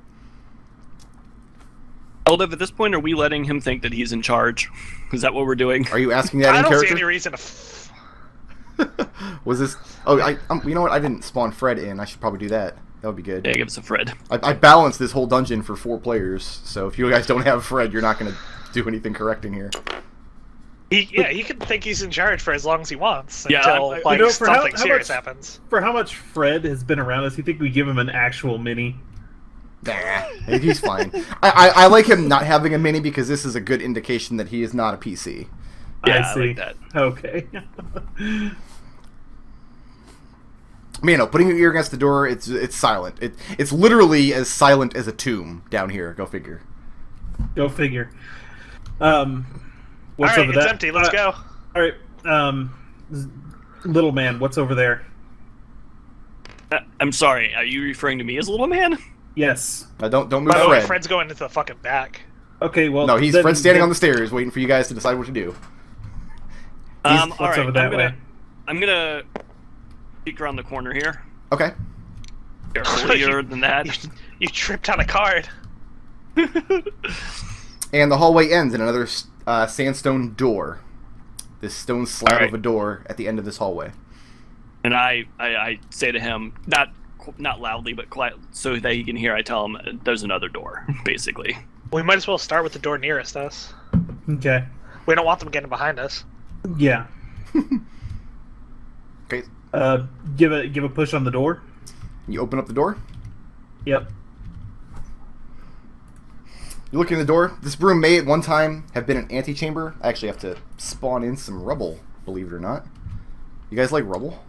Speaker 4: Eldove, at this point, are we letting him think that he's in charge? Is that what we're doing?
Speaker 1: Are you asking that
Speaker 3: I
Speaker 1: in
Speaker 3: don't see
Speaker 1: character?
Speaker 3: any reason to.
Speaker 1: Was this... Oh, you know what? I didn't spawn Fred in. I should probably do that. That would be good.
Speaker 4: Yeah, give us a Fred.
Speaker 1: I balanced this whole dungeon for 4 players, so if you guys don't have Fred, you're not going to do anything correcting here.
Speaker 3: He can think he's in charge for as long as he wants
Speaker 4: Yeah,
Speaker 3: until
Speaker 4: I-
Speaker 3: like
Speaker 2: you know, for
Speaker 3: something
Speaker 2: how
Speaker 3: serious
Speaker 2: much-
Speaker 3: happens.
Speaker 2: For how much Fred has been around us, you think we give him an actual mini?
Speaker 1: Nah, he's fine. I like him not having a mini because this is a good indication that he is not a PC.
Speaker 4: Yeah,
Speaker 2: I see.
Speaker 4: like that.
Speaker 2: Okay.
Speaker 1: Man, no, putting your ear against the door, it's silent. It's literally as silent as a tomb down here. Go figure.
Speaker 2: Go figure. What's
Speaker 3: All right,
Speaker 2: over
Speaker 3: it's
Speaker 2: that?
Speaker 3: empty. Let's go.
Speaker 2: All right. Little man, what's over there?
Speaker 4: I'm sorry, are you referring to me as Little Man?
Speaker 2: Yes.
Speaker 1: Don't move
Speaker 3: By the way,
Speaker 1: Fred.
Speaker 3: Fred's going into the fucking back.
Speaker 2: Okay. Well.
Speaker 1: No, he's
Speaker 2: then-
Speaker 1: Fred's standing
Speaker 2: then-
Speaker 1: on the stairs waiting for you guys to decide what to do.
Speaker 4: All
Speaker 2: what's
Speaker 4: right,
Speaker 2: over that way?
Speaker 4: I'm gonna peek around the corner here.
Speaker 1: Okay.
Speaker 4: Carefully than that.
Speaker 3: You tripped on a card.
Speaker 1: And the hallway ends in another sandstone door. This stone slab
Speaker 4: Alright.
Speaker 1: of a door at the end of this hallway.
Speaker 4: And I say to him, not loudly, but quiet, so that he can hear. I tell him there's another door, basically.
Speaker 3: We might as well start with the door nearest us.
Speaker 2: Okay.
Speaker 3: We don't want them getting behind us.
Speaker 2: Yeah.
Speaker 1: Okay.
Speaker 2: Give a push on the door.
Speaker 1: You open up the door.
Speaker 2: Yep.
Speaker 1: You look in the door. This room may at one time have been an antechamber. I actually have to spawn in some rubble, believe it or not. You guys like rubble?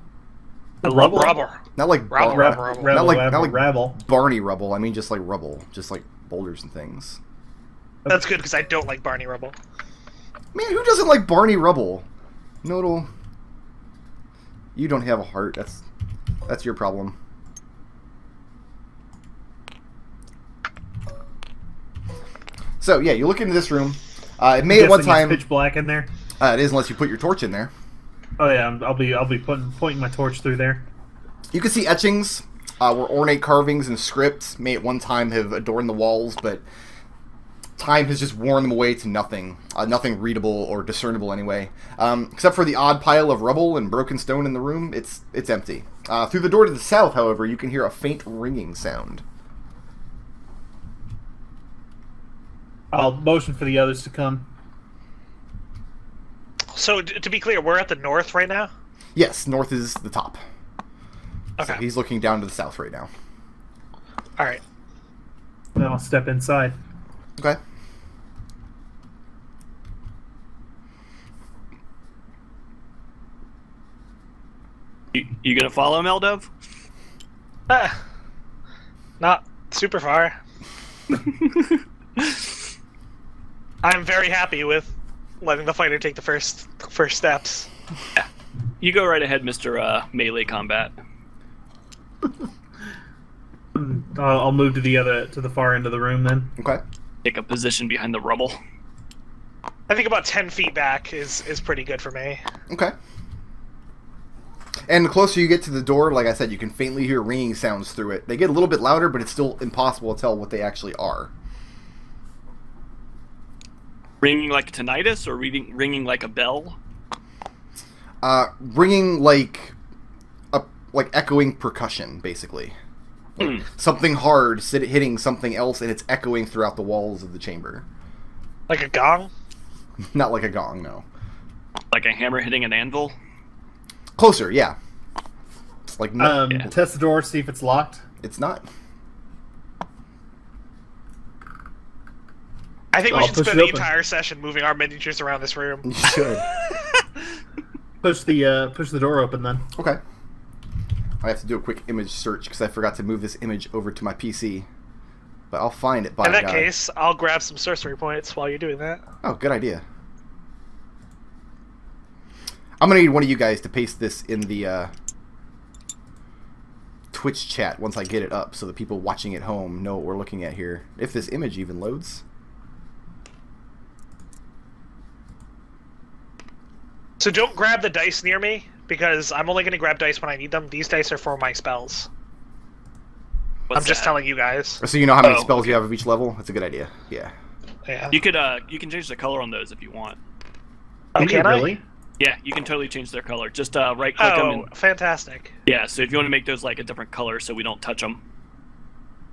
Speaker 2: Rubble?
Speaker 1: Not like
Speaker 3: Rubble.
Speaker 1: not like
Speaker 2: rabble.
Speaker 1: Barney rubble. I mean just like rubble, just like boulders and things.
Speaker 3: That's good because I don't like Barney Rubble.
Speaker 1: Man, who doesn't like Barney rubble? Nodal, you don't have a heart. That's your problem. So yeah, you look into this room. It may at one time
Speaker 2: pitch black in there.
Speaker 1: it is unless you put your torch in there.
Speaker 2: Oh yeah, I'll be pointing my torch through there.
Speaker 1: You can see etchings, where ornate carvings and scripts may at one time have adorned the walls, but time has just worn them away to nothing. Nothing readable or discernible anyway. Except for the odd pile of rubble and broken stone in the room, it's empty. Through the door to the south, however, you can hear a faint ringing sound.
Speaker 2: I'll motion for the others to come.
Speaker 3: So, to be clear, we're at the north right now?
Speaker 1: Yes, north is the top.
Speaker 3: Okay.
Speaker 1: So he's looking down to the south right now.
Speaker 3: Alright.
Speaker 2: Then I'll step inside.
Speaker 1: Okay.
Speaker 4: You gonna follow him, Eldove?
Speaker 3: Not super far. I'm very happy with letting the fighter take the first steps.
Speaker 4: Yeah. You go right ahead, Mr. Melee Combat.
Speaker 2: I'll move to the far end of the room then.
Speaker 1: Okay.
Speaker 4: Take a position behind the rubble.
Speaker 3: I think about 10 feet back is pretty good for me.
Speaker 1: Okay. And the closer you get to the door, like I said, you can faintly hear ringing sounds through it. They get a little bit louder, but it's still impossible to tell what they actually are.
Speaker 4: Ringing like a tinnitus or ringing like a bell?
Speaker 1: Ringing like echoing percussion, basically. Like something hard hitting something else, and it's echoing throughout the walls of the chamber.
Speaker 3: Like a gong?
Speaker 1: Not like a gong, no.
Speaker 4: Like a hammer hitting an anvil?
Speaker 1: Closer, yeah. It's like
Speaker 2: Test the door, see if it's locked.
Speaker 1: It's not.
Speaker 3: I think we
Speaker 2: I'll
Speaker 3: should
Speaker 2: push
Speaker 3: spend
Speaker 2: it
Speaker 3: the
Speaker 2: open.
Speaker 3: entire session moving our miniatures around this room.
Speaker 1: You should.
Speaker 2: Push the door open then.
Speaker 1: Okay. I have to do a quick image search because I forgot to move this image over to my PC. But I'll find it by
Speaker 3: In that
Speaker 1: God.
Speaker 3: case, I'll grab some sorcery points while you're doing that.
Speaker 1: Oh, good idea. I'm going to need one of you guys to paste this in the Twitch chat once I get it up so the people watching at home know what we're looking at here. If this image even loads.
Speaker 3: So don't grab the dice near me, because I'm only going to grab dice when I need them. These dice are for my spells. I'm just telling you guys.
Speaker 1: So you know how many
Speaker 4: Oh,
Speaker 1: spells
Speaker 4: okay.
Speaker 1: you have of each level? That's a good idea. Yeah.
Speaker 3: Yeah.
Speaker 4: You can change the color on those if you want.
Speaker 3: Oh, can I?
Speaker 2: Really?
Speaker 4: Yeah, you can totally change their color. Just right click them
Speaker 3: Oh,
Speaker 4: and
Speaker 3: fantastic.
Speaker 4: yeah. So if you want to make those like a different color, so we don't touch them.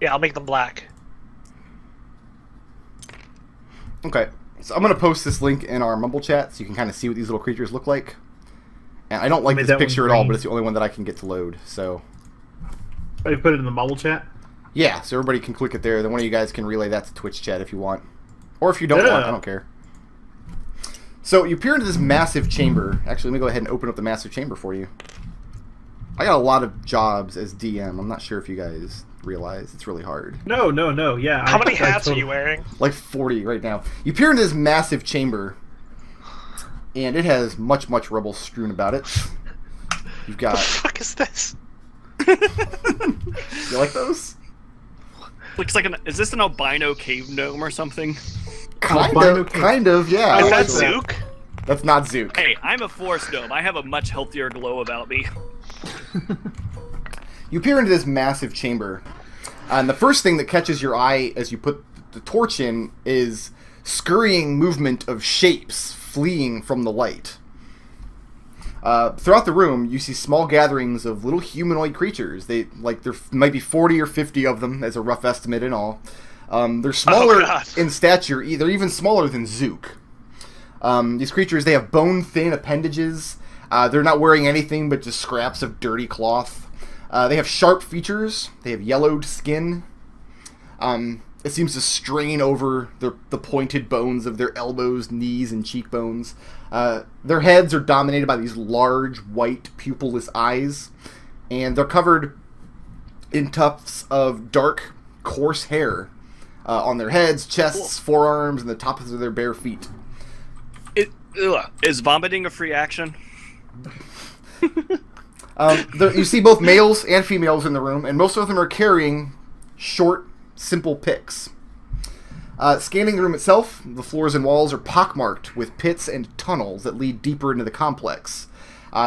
Speaker 3: Yeah, I'll make them black.
Speaker 1: Okay. So I'm going to post this link in our Mumble chat so you can kind of see what these little creatures look like. And I don't like
Speaker 2: Made
Speaker 1: this
Speaker 2: that one
Speaker 1: picture at all,
Speaker 2: green.
Speaker 1: but it's the only one that I can get to load. So
Speaker 2: Oh, you put it in the mobile chat?
Speaker 1: yeah, so everybody can click it there. Then one of you guys can relay that to Twitch chat if you want. Or if you don't
Speaker 2: Yeah.
Speaker 1: want, I don't care. So you appear into this massive chamber. Actually, let me go ahead and open up the massive chamber for you. I got a lot of jobs as DM. I'm not sure if you guys realize. It's really hard.
Speaker 2: No. Yeah.
Speaker 3: How many hats are you wearing?
Speaker 1: Like 40 right now. You appear into this massive chamber, and it has much rubble strewn about it. You've
Speaker 3: The
Speaker 1: got...
Speaker 3: fuck is this?
Speaker 1: You like those?
Speaker 4: Looks like is this an albino cave gnome or something?
Speaker 1: Kind of, yeah.
Speaker 3: Is that
Speaker 1: actually.
Speaker 3: Zook?
Speaker 1: That's not Zook.
Speaker 4: Hey, I'm a forest gnome. I have a much healthier glow about me.
Speaker 1: You peer into this massive chamber, and the first thing that catches your eye as you put the torch in is scurrying movement of shapes fleeing from the light. Throughout the room, you see small gatherings of little humanoid creatures. There might be 40 or 50 of them, as a rough estimate in all. They're smaller in stature. They're even smaller than Zook. These creatures, they have bone-thin appendages. They're not wearing anything but just scraps of dirty cloth. They have sharp features. They have yellowed skin. It It seems to strain over the pointed bones of their elbows, knees, and cheekbones. Their heads are dominated by these large, white, pupilless eyes, and they're covered in tufts of dark, coarse hair on their heads, chests, forearms, and the tops of their bare feet.
Speaker 4: Is vomiting a free action?
Speaker 1: You see both males and females in the room, and most of them are carrying short, simple picks. Scanning the room itself, the floors and walls are pockmarked with pits and tunnels that lead deeper into the complex.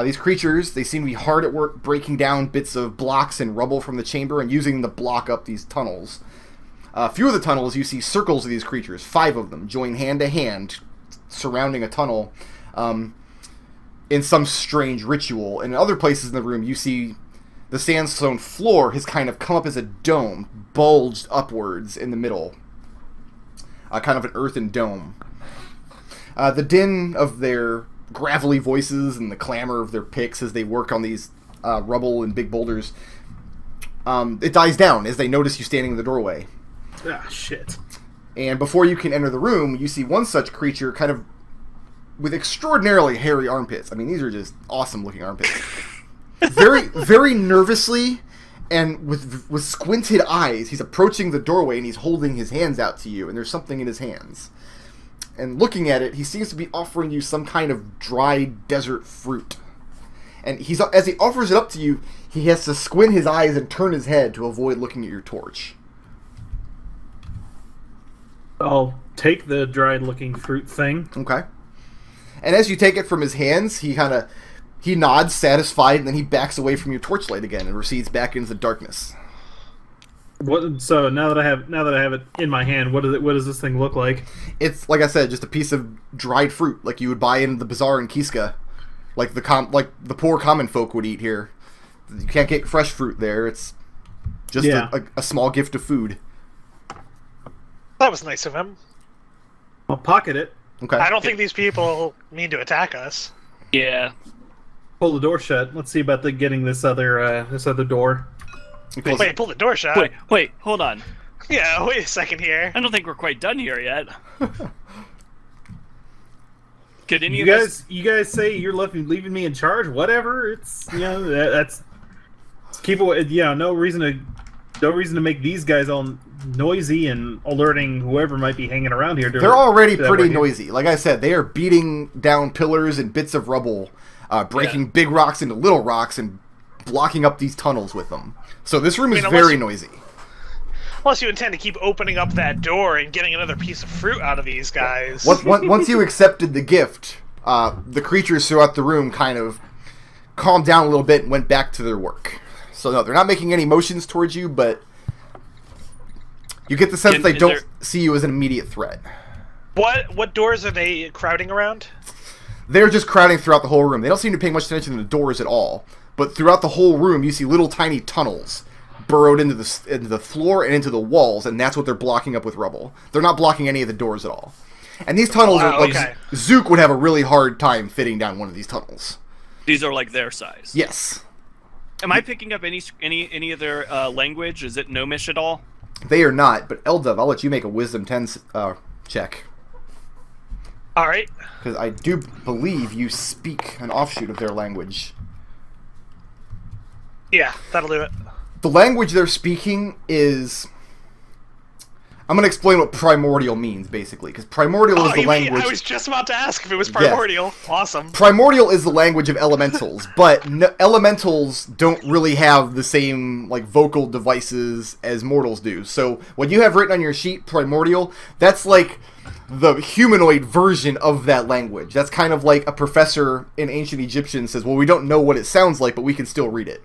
Speaker 1: These creatures, they seem to be hard at work breaking down bits of blocks and rubble from the chamber and using them to block up these tunnels. A few of the tunnels, you see circles of these creatures, 5 of them, join hand to hand, surrounding a tunnel in some strange ritual. And in other places in the room, you see the sandstone floor has kind of come up as a dome, bulged upwards in the middle. Kind of an earthen dome. The din of their gravelly voices and the clamor of their picks as they work on these rubble and big boulders, it dies down as they notice you standing in the doorway.
Speaker 2: Ah, shit.
Speaker 1: And before you can enter the room, you see one such creature kind of with extraordinarily hairy armpits. I mean, these are just awesome looking armpits. Very, very nervously and with squinted eyes, he's approaching the doorway and he's holding his hands out to you, and there's something in his hands. And looking at it, he seems to be offering you some kind of dried desert fruit. And as he offers it up to you, he has to squint his eyes and turn his head to avoid looking at your torch.
Speaker 2: I'll take the dried-looking fruit thing.
Speaker 1: Okay. And as you take it from his hands, he nods, satisfied, and then he backs away from your torchlight again and recedes back into the darkness.
Speaker 2: So now that I have it in my hand, what does this thing look like?
Speaker 1: It's, like I said, just a piece of dried fruit, like you would buy in the bazaar in Kiska, like the poor common folk would eat here. You can't get fresh fruit there. It's just a small gift of food.
Speaker 3: That was nice of him.
Speaker 2: I'll pocket it.
Speaker 1: Okay.
Speaker 3: I don't think these people mean to attack us.
Speaker 4: Yeah.
Speaker 2: Pull the door shut. Let's see about getting this other door.
Speaker 3: Wait, pull the door shut.
Speaker 4: Wait, hold on.
Speaker 3: Yeah, wait a second here.
Speaker 4: I don't think we're quite done here yet. Could any
Speaker 2: You guys say you're leaving me in charge? Whatever. It's that's keep it. Yeah, no reason to make these guys all noisy and alerting whoever might be hanging around here.
Speaker 1: They're already pretty noisy. Like I said, they are beating down pillars and bits of rubble, breaking big rocks into little rocks and blocking up these tunnels with them. So this room is very noisy.
Speaker 3: Unless you intend to keep opening up that door and getting another piece of fruit out of these guys.
Speaker 1: Once you accepted the gift, the creatures throughout the room kind of calmed down a little bit and went back to their work. So no, they're not making any motions towards you, but you get the sense they don't see you as an immediate threat.
Speaker 3: What doors are they crowding around?
Speaker 1: They're just crowding throughout the whole room. They don't seem to pay much attention to the doors at all. But throughout the whole room, you see little tiny tunnels burrowed into the floor and into the walls, and that's what they're blocking up with rubble. They're not blocking any of the doors at all. And these tunnels are like Zook would have a really hard time fitting down one of these tunnels.
Speaker 4: These are like their size.
Speaker 1: Yes.
Speaker 4: Am I picking up any of their language? Is it Gnomish at all?
Speaker 1: They are not, but Eldove, I'll let you make a Wisdom 10 check.
Speaker 3: All right.
Speaker 1: Because I do believe you speak an offshoot of their language.
Speaker 3: Yeah, that'll do it.
Speaker 1: The language they're speaking is... I'm going to explain what primordial means, basically, because primordial is the language...
Speaker 3: I was just about to ask if it was primordial. Yeah. Awesome.
Speaker 1: Primordial is the language of elementals, but elementals don't really have the same vocal devices as mortals do. So what you have written on your sheet, primordial, that's like the humanoid version of that language. That's kind of like a professor in ancient Egyptian says, well, we don't know what it sounds like, but we can still read it.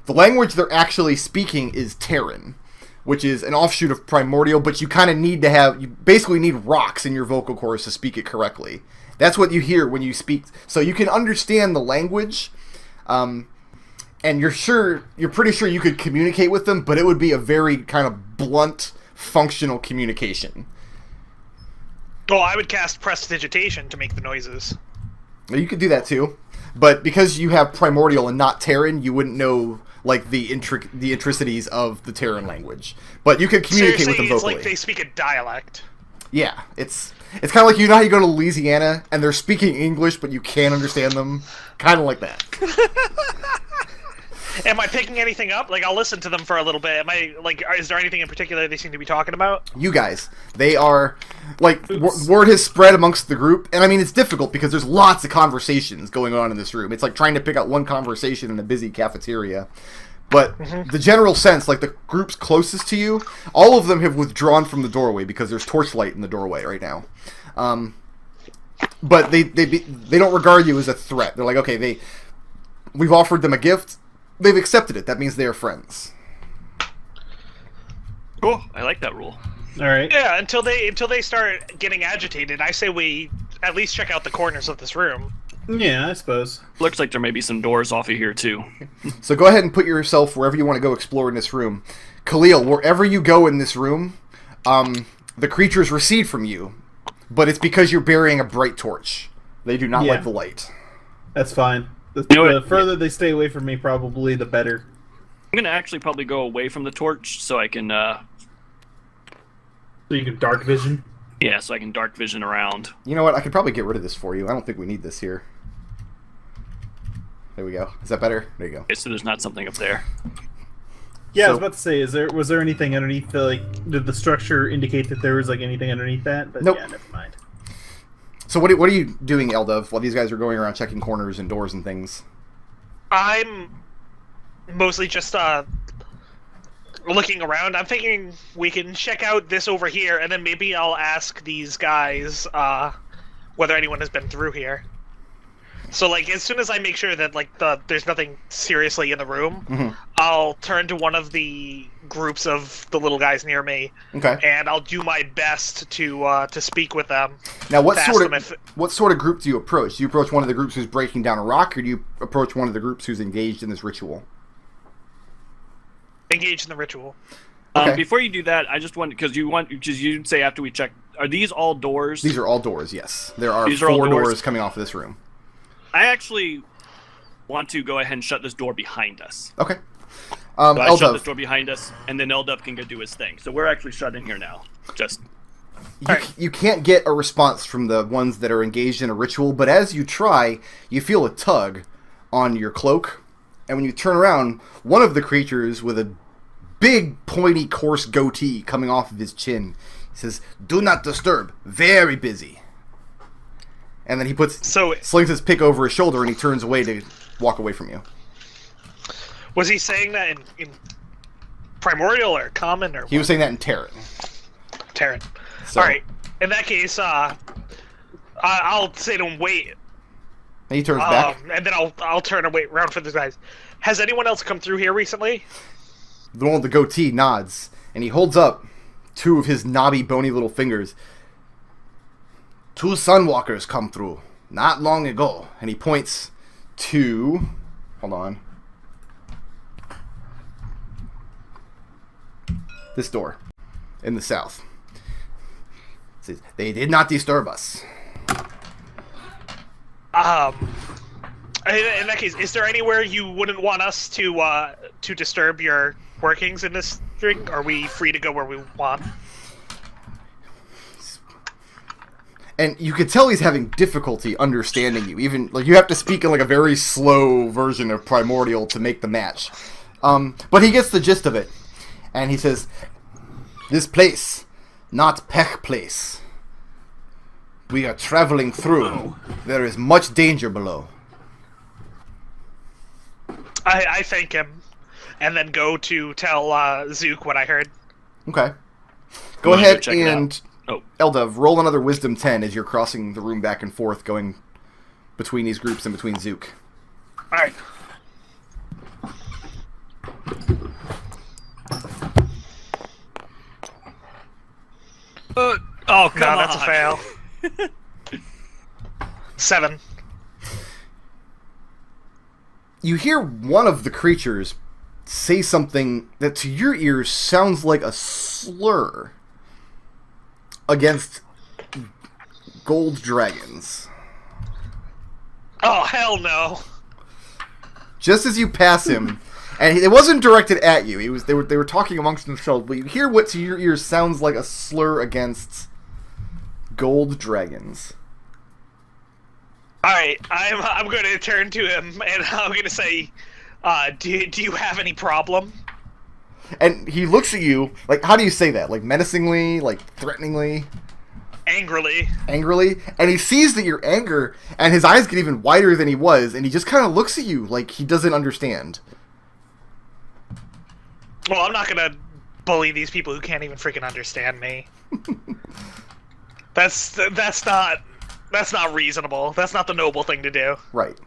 Speaker 1: The language they're actually speaking is Terran, which is an offshoot of primordial, but you kind of need to have... You basically need rocks in your vocal cords to speak it correctly. That's what you hear when you speak. So you can understand the language, and you're pretty sure you could communicate with them, but it would be a very kind of blunt, functional communication.
Speaker 3: Well, I would cast prestidigitation to make the noises.
Speaker 1: You could do that too, but because you have primordial and not Terran, you wouldn't know like the intricacies of the Terran language, but you can communicate with them vocally.
Speaker 3: It's like they speak a dialect.
Speaker 1: Yeah, it's kind of like, you know how you go to Louisiana and they're speaking English, but you can't understand them? Kind of like that.
Speaker 3: Am I picking anything up? Like, I'll listen to them for a little bit. Am I, like, is there anything in particular they seem to be talking about?
Speaker 1: You guys, they are, like, word has spread amongst the group, and I mean, it's difficult because there's lots of conversations going on in this room. It's like trying to pick out one conversation in a busy cafeteria. But the general sense, like, the groups closest to you, all of them have withdrawn from the doorway because there's torchlight in the doorway right now. But they don't regard you as a threat. They're like, okay, we've offered them a gift. They've accepted it. That means they are friends.
Speaker 4: Cool. I like that rule.
Speaker 2: All right.
Speaker 3: Yeah, until they start getting agitated, I say we at least check out the corners of this room.
Speaker 2: Yeah, I suppose.
Speaker 4: Looks like there may be some doors off of here, too.
Speaker 1: So go ahead and put yourself wherever you want to go explore in this room. Khalil, wherever you go in this room, the creatures recede from you, but it's because you're burying a bright torch. They do not like the light.
Speaker 2: That's fine. The further they stay away from me, probably the better.
Speaker 4: I'm going to actually probably go away from the torch so I can...
Speaker 2: So you can dark vision?
Speaker 4: Yeah, so I can dark vision around.
Speaker 1: You know what? I could probably get rid of this for you. I don't think we need this here. There we go. Is that better? There you go.
Speaker 4: Okay, so there's not something up there.
Speaker 2: Yeah, I was about to say, was there anything underneath did the structure indicate that there was like anything underneath that? But
Speaker 1: nope.
Speaker 2: Yeah, never mind.
Speaker 1: So what are you doing, Eldove, while these guys are going around checking corners and doors and things?
Speaker 3: I'm mostly just looking around. I'm thinking we can check out this over here, and then maybe I'll ask these guys whether anyone has been through here. So, like, as soon as I make sure that, like, there's nothing seriously in the room, I'll turn to one of the groups of the little guys near me, and I'll do my best to speak with them.
Speaker 1: Now, what sort of group do you approach? Do you approach one of the groups who's breaking down a rock, or do you approach one of the groups who's engaged in this ritual?
Speaker 3: Engaged in the ritual.
Speaker 1: Okay.
Speaker 4: Before you do that, I just want because you say after we check, are these all doors?
Speaker 1: These are all doors. Yes, there are four doors coming off of this room. I
Speaker 4: actually want to go ahead and shut this door behind us.
Speaker 1: Okay.
Speaker 4: So I shut this door behind us, and then Eldove can go do his thing. So we're actually shut in here now.
Speaker 1: You can't get a response from the ones that are engaged in a ritual, but as you try, you feel a tug on your cloak, and when you turn around, one of the creatures with a big, pointy, coarse goatee coming off of his chin, he says, "Do not disturb. Very busy." And then he slings his pick over his shoulder, and he turns away to walk away from you.
Speaker 3: Was he saying that in Primordial or Common or?
Speaker 1: He was saying that in Terran.
Speaker 3: Terran.
Speaker 1: So,
Speaker 3: all right. In that case, I'll say to him, "Wait."
Speaker 1: And he turns back,
Speaker 3: and then I'll turn and wait around for the guys. Has anyone else come through here recently?
Speaker 1: The one with the goatee nods, and he holds up two of his knobby, bony little fingers. "Two Sunwalkers come through, not long ago." And he points to... Hold on. This door. In the south. It says, "They did not disturb us."
Speaker 3: In that case, is there anywhere you wouldn't want us to disturb your workings in this thing? Are we free to go where we want?
Speaker 1: And you could tell he's having difficulty understanding you. Even like you have to speak in like a very slow version of Primordial to make the match. But he gets the gist of it, and he says, "This place, not Pech Place. We are traveling through. There is much danger below."
Speaker 3: I thank him, and then go to tell Zook what I heard.
Speaker 1: Okay. Go ahead and... Eldove, roll another Wisdom 10 as you're crossing the room back and forth, going between these groups and between Zook.
Speaker 3: Alright.
Speaker 4: Come on.
Speaker 3: That's a fail. 7.
Speaker 1: You hear one of the creatures say something that to your ears sounds like a slur against gold dragons.
Speaker 3: Oh, hell no.
Speaker 1: Just as you pass him, And it wasn't directed at you. They were talking amongst themselves, but you hear what to your ears sounds like a slur against gold dragons.
Speaker 3: All right, I'm going to turn to him and I'm going to say, do you have any problem?
Speaker 1: And he looks at you like, how do you say that? Like menacingly, like threateningly,
Speaker 3: Angrily.
Speaker 1: And he sees that you're anger, and his eyes get even wider than he was, and he just kind of looks at you like he doesn't understand.
Speaker 3: Well, I'm not gonna bully these people who can't even freaking understand me. That's not reasonable. That's not the noble thing to do.
Speaker 1: Right.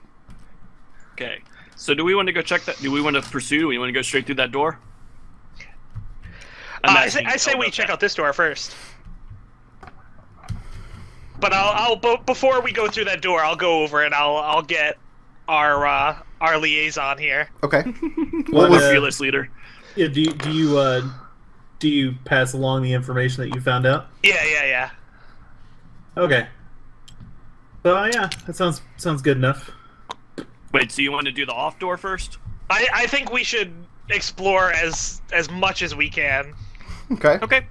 Speaker 4: Okay. So do we want to go check that? Do we want to pursue? Do we want to go straight through that door?
Speaker 3: I say we check out this door first. But before we go through that door, I'll go over and I'll get our liaison here.
Speaker 1: Okay.
Speaker 4: What was fearless leader?
Speaker 2: Yeah, do you pass along the information that you found out?
Speaker 3: Yeah.
Speaker 2: Okay. So yeah, that sounds good enough.
Speaker 4: Wait, so you want to do the off door first?
Speaker 3: I think we should explore as much as we can.
Speaker 1: Okay.
Speaker 4: Okay.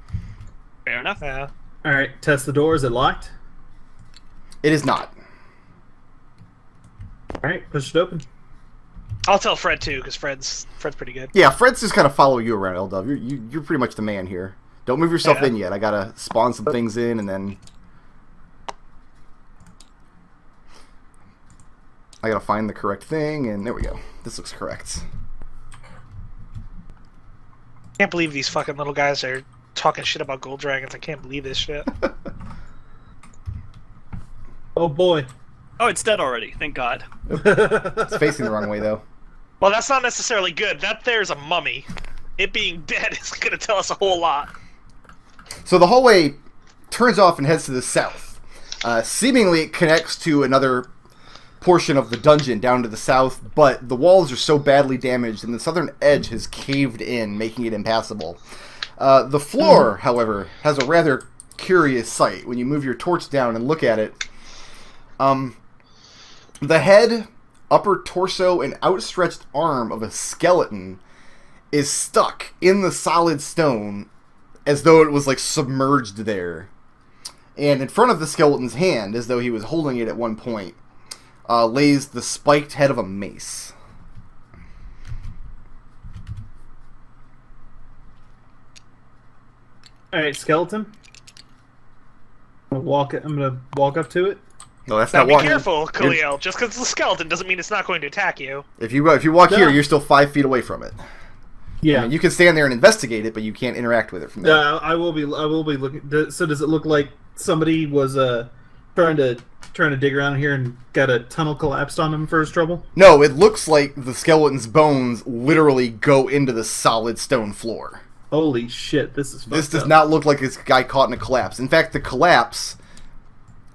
Speaker 4: Fair enough.
Speaker 3: Yeah.
Speaker 2: All right, test the door. Is it locked?
Speaker 1: It is not.
Speaker 2: All right, push it open.
Speaker 3: I'll tell Fred too, because Fred's pretty good.
Speaker 1: Yeah, Fred's just kind of follow you around, Eldove. You're pretty much the man here. Don't move yourself
Speaker 3: Yeah.
Speaker 1: in yet. I gotta spawn some things in, and then I gotta find the correct thing, and there we go. This looks correct.
Speaker 3: Can't believe these fucking little guys are talking shit about gold dragons. I can't believe this shit.
Speaker 2: Oh boy.
Speaker 4: Oh, it's dead already. Thank God.
Speaker 1: It's facing the wrong way, though.
Speaker 3: Well, that's not necessarily good. That there's a mummy. It being dead is going to tell us a whole lot.
Speaker 1: So the hallway turns off and heads to the south. Seemingly it connects to another portion of the dungeon down to the south, but the walls are so badly damaged and the southern edge has caved in, making it impassable. The floor, however, has a rather curious sight. When you move your torch down and look at it, the head, upper torso, and outstretched arm of a skeleton is stuck in the solid stone as though it was like submerged there. And in front of the skeleton's hand, as though he was holding it at one point, lays the spiked head of a mace.
Speaker 2: All right, skeleton. I'm gonna walk up to it.
Speaker 1: No, that's
Speaker 3: Now
Speaker 1: not
Speaker 3: be
Speaker 1: walking.
Speaker 3: careful, Khalil. Just because it's a skeleton doesn't mean it's not going to attack you.
Speaker 1: If you walk here,
Speaker 2: No.
Speaker 1: you're still 5 feet away from it.
Speaker 2: Yeah.
Speaker 1: I mean, you can stand there and investigate it, but you can't interact with it from there.
Speaker 2: I will be looking. So does it look like somebody was trying to dig around here and got a tunnel collapsed on him for his trouble?
Speaker 1: No, it looks like the skeleton's bones literally go into the solid stone floor.
Speaker 2: Holy shit! This is
Speaker 1: This
Speaker 2: fucked
Speaker 1: does
Speaker 2: up.
Speaker 1: not look like this guy caught in a collapse. In fact, the collapse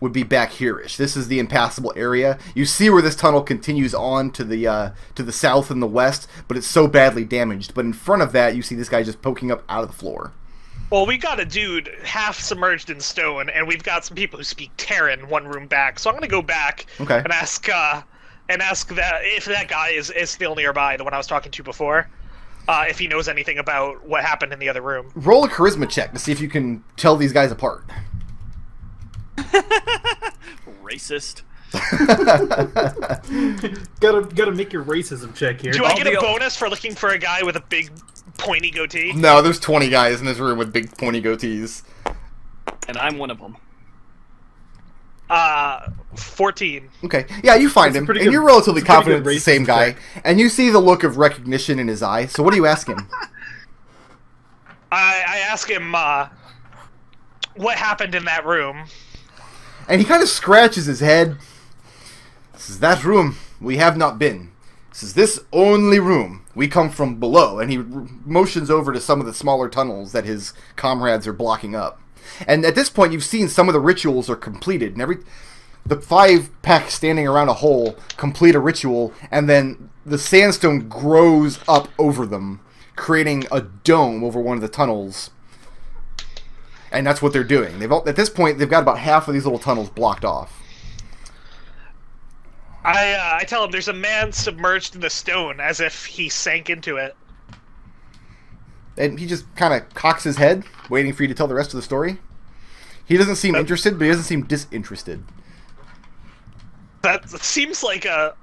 Speaker 1: would be back here-ish. This is the impassable area. You see where this tunnel continues on to the south and the west, but it's so badly damaged. But in front of that, you see this guy just poking up out of the floor.
Speaker 3: Well, we got a dude half submerged in stone, and we've got some people who speak Terran one room back. So I'm gonna go back
Speaker 1: Okay.
Speaker 3: and ask that if that guy is still nearby, the one I was talking to before, if he knows anything about what happened in the other room.
Speaker 1: Roll a charisma check to see if you can tell these guys apart.
Speaker 4: Racist.
Speaker 2: Gotta make your racism check here.
Speaker 3: Do I
Speaker 4: I'll
Speaker 3: get a
Speaker 4: be-
Speaker 3: bonus for looking for a guy with a big pointy goatee?
Speaker 1: No, there's 20 guys in this room with big pointy goatees.
Speaker 4: And I'm one of them.
Speaker 3: 14.
Speaker 1: Okay, yeah, you find
Speaker 2: That's a
Speaker 1: him,
Speaker 2: pretty
Speaker 1: and
Speaker 2: good-
Speaker 1: you're relatively
Speaker 2: that's a pretty
Speaker 1: confident
Speaker 2: good
Speaker 1: it's the same
Speaker 2: racist
Speaker 1: guy,
Speaker 2: check.
Speaker 1: and you see the look of recognition in his eye. So what do you ask him?
Speaker 3: I ask him what happened in that room.
Speaker 1: And he kind of scratches his head. This is that room we have not been. This is this only room. We come from below. And he motions over to some of the smaller tunnels that his comrades are blocking up. And at this point, you've seen some of the rituals are completed. And the 5 packs standing around a hole complete a ritual, and then the sandstone grows up over them, creating a dome over one of the tunnels. And that's what they're doing. At this point, they've got about half of these little tunnels blocked off.
Speaker 3: I tell him there's a man submerged in the stone, as if he sank into it.
Speaker 1: And he just kind of cocks his head, waiting for you to tell the rest of the story. He doesn't seem interested, but he doesn't seem disinterested.
Speaker 3: That seems like a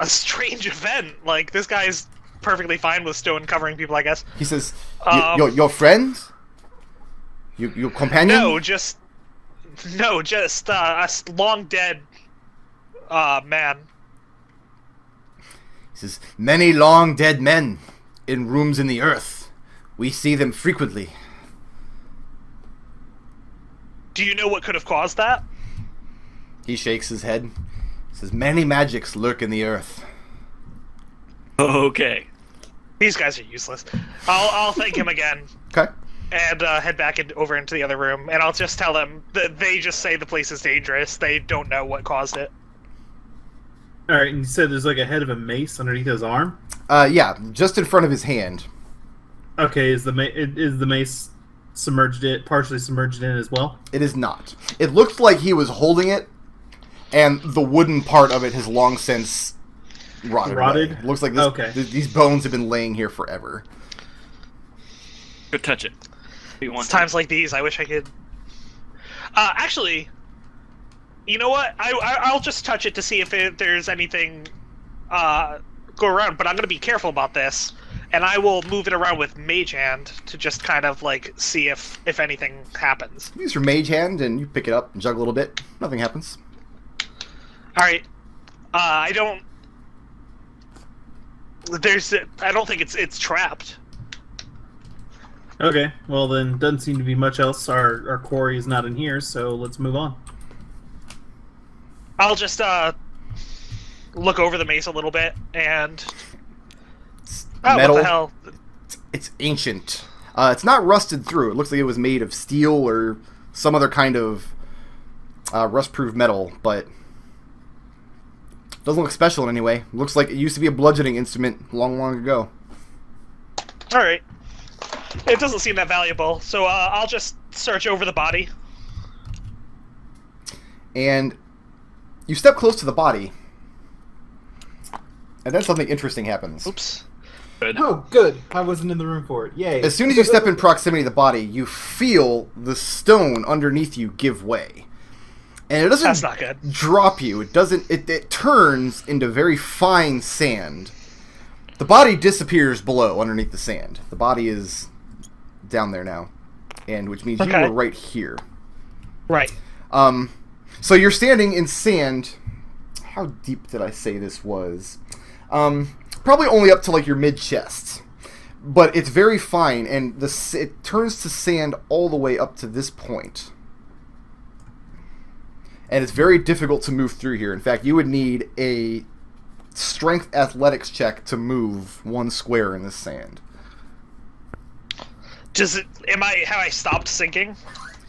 Speaker 3: strange event. Like, this guy's perfectly fine with stone covering people, I guess.
Speaker 1: He says, your friend? Your companion?
Speaker 3: No, just a long dead man.
Speaker 1: He says, many long dead men in rooms in the earth. We see them frequently.
Speaker 3: Do you know what could have caused that?
Speaker 1: He shakes his head. He says, many magics lurk in the earth.
Speaker 4: Okay.
Speaker 3: These guys are useless. I'll thank him again.
Speaker 1: Okay.
Speaker 3: And head back over into the other room, and I'll just tell them that they just say the place is dangerous. They don't know what caused it.
Speaker 2: All right, and you said there's like a head of a mace underneath his arm.
Speaker 1: Yeah, just in front of his hand.
Speaker 2: Okay, is the mace partially submerged in as well?
Speaker 1: It is not. It looked like he was holding it, and the wooden part of it has long since rotted. Away. It looks like these bones have been laying here forever.
Speaker 4: Go touch it.
Speaker 3: It's times like these, I wish I could. Actually, you know what? I'll just touch it to see if there's anything go around. But I'm gonna be careful about this, and I will move it around with Mage Hand to just kind of like see if anything happens.
Speaker 1: Use your Mage Hand and you pick it up and juggle a little bit. Nothing happens.
Speaker 3: All right. I don't think it's trapped.
Speaker 2: Okay, well then, doesn't seem to be much else. Our quarry is not in here, so let's move on.
Speaker 3: I'll just look over the mace a little bit and
Speaker 1: metal.
Speaker 3: What the hell?
Speaker 1: It's ancient. It's not rusted through. It looks like it was made of steel or some other kind of rust-proof metal, but doesn't look special in any way. Looks like it used to be a bludgeoning instrument long, long ago.
Speaker 3: All right. It doesn't seem that valuable, so I'll just search over the body.
Speaker 1: And you step close to the body, and then something interesting happens.
Speaker 3: Oops.
Speaker 4: Good.
Speaker 5: Oh, good. I wasn't in the room for it. Yay.
Speaker 1: As soon as you step in proximity to the body, you feel the stone underneath you give way. And it doesn't
Speaker 3: That's not good.
Speaker 1: drop you. It doesn't. It turns into very fine sand. The body disappears below, underneath the sand. The body is down there now, and which means you were right here.
Speaker 3: Right.
Speaker 1: So you're standing in sand. How deep did I say this was? Probably only up to like your mid-chest. But it's very fine, and it turns to sand all the way up to this point. And it's very difficult to move through here. In fact, you would need a strength athletics check to move one square in this sand.
Speaker 3: Have I stopped sinking?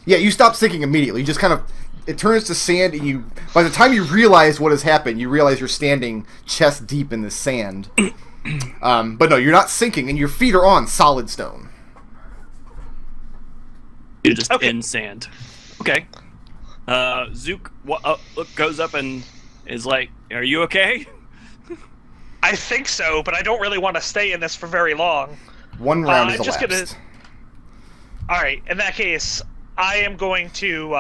Speaker 1: Yeah, you stop sinking immediately. You just kind of, it turns to sand, and by the time you realize what has happened, you realize you're standing chest deep in this sand. But no, you're not sinking, and your feet are on solid stone.
Speaker 4: You're just in sand. Okay. Zook goes up and is like, "Are you okay?"
Speaker 3: I think so, but I don't really want to stay in this for very long.
Speaker 1: One round is elapsed.
Speaker 3: All right, in that case, I am going to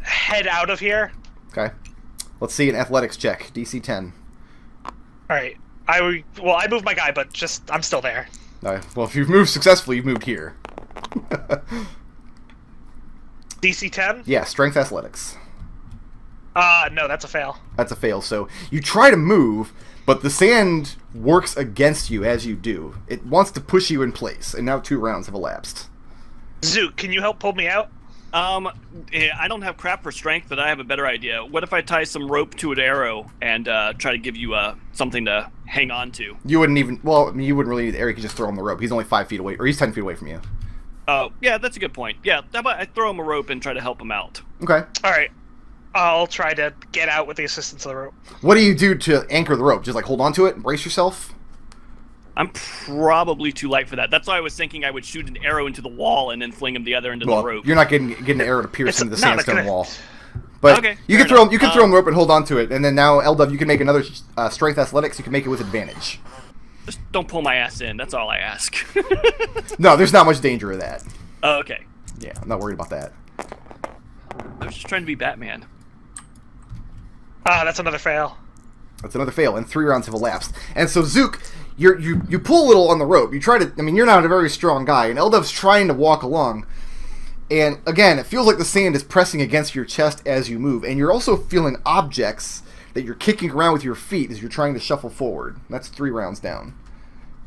Speaker 3: head out of here.
Speaker 1: Okay. Let's see an athletics check. DC 10.
Speaker 3: All right. I moved my guy, but I'm still there.
Speaker 1: All right. Well, if you've moved successfully, you've moved here.
Speaker 3: DC 10?
Speaker 1: Yeah, strength athletics.
Speaker 3: No, that's a fail.
Speaker 1: That's a fail. So you try to move, but the sand works against you as you do. It wants to push you in place, and now 2 rounds have elapsed.
Speaker 3: Zook, can you help pull me out?
Speaker 4: I don't have crap for strength, but I have a better idea. What if I tie some rope to an arrow and try to give you something to hang on to?
Speaker 1: You wouldn't even. Well, I mean, you wouldn't really need the arrow. You could just throw him the rope. He's only 5 feet away, or he's 10 feet away from you.
Speaker 4: Oh, yeah, that's a good point. Yeah, how about I throw him a rope and try to help him out?
Speaker 1: Okay.
Speaker 3: All right. I'll try to get out with the assistance of the rope.
Speaker 1: What do you do to anchor the rope? Just like hold on to it and brace yourself?
Speaker 4: I'm probably too light for that. That's why I was thinking I would shoot an arrow into the wall and then fling him the other end of the rope.
Speaker 1: You're not getting an arrow to pierce into the sandstone wall. But
Speaker 4: Okay,
Speaker 1: you
Speaker 4: fair
Speaker 1: can throw him.
Speaker 4: enough.
Speaker 1: You can throw him rope and hold on to it, and then now Eldove, you can make another strength athletics. You can make it with advantage.
Speaker 4: Just don't pull my ass in. That's all I ask.
Speaker 1: No, there's not much danger of that.
Speaker 4: Oh, okay.
Speaker 1: Yeah, I'm not worried about that.
Speaker 4: I was just trying to be Batman.
Speaker 3: Ah, that's another fail.
Speaker 1: That's another fail, and 3 rounds have elapsed. And so Zook, you pull a little on the rope. You try to. I mean, you're not a very strong guy, and Eldove's trying to walk along. And again, it feels like the sand is pressing against your chest as you move, and you're also feeling objects that you're kicking around with your feet as you're trying to shuffle forward. That's 3 rounds down.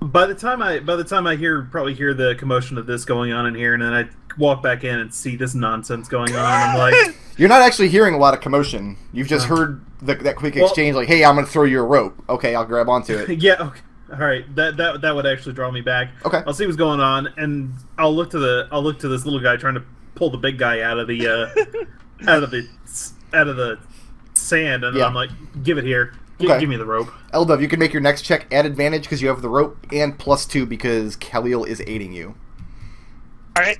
Speaker 2: By the time I probably hear the commotion of this going on in here, and then I walk back in and see this nonsense going on, and I'm like,
Speaker 1: You're not actually hearing a lot of commotion. You've just heard that quick exchange, like, "Hey, I'm going to throw you a rope." Okay, I'll grab onto it.
Speaker 2: yeah, okay. All right, that would actually draw me back.
Speaker 1: Okay.
Speaker 2: I'll see what's going on, and I'll look to this little guy trying to pull the big guy out of the out of the sand, and
Speaker 1: Yeah.
Speaker 2: I'm like, "Give it here.
Speaker 1: Okay.
Speaker 2: Give me the rope."
Speaker 1: Eldove, you can make your next check at advantage because you have the rope, and +2 because Khalil is aiding you.
Speaker 3: All right.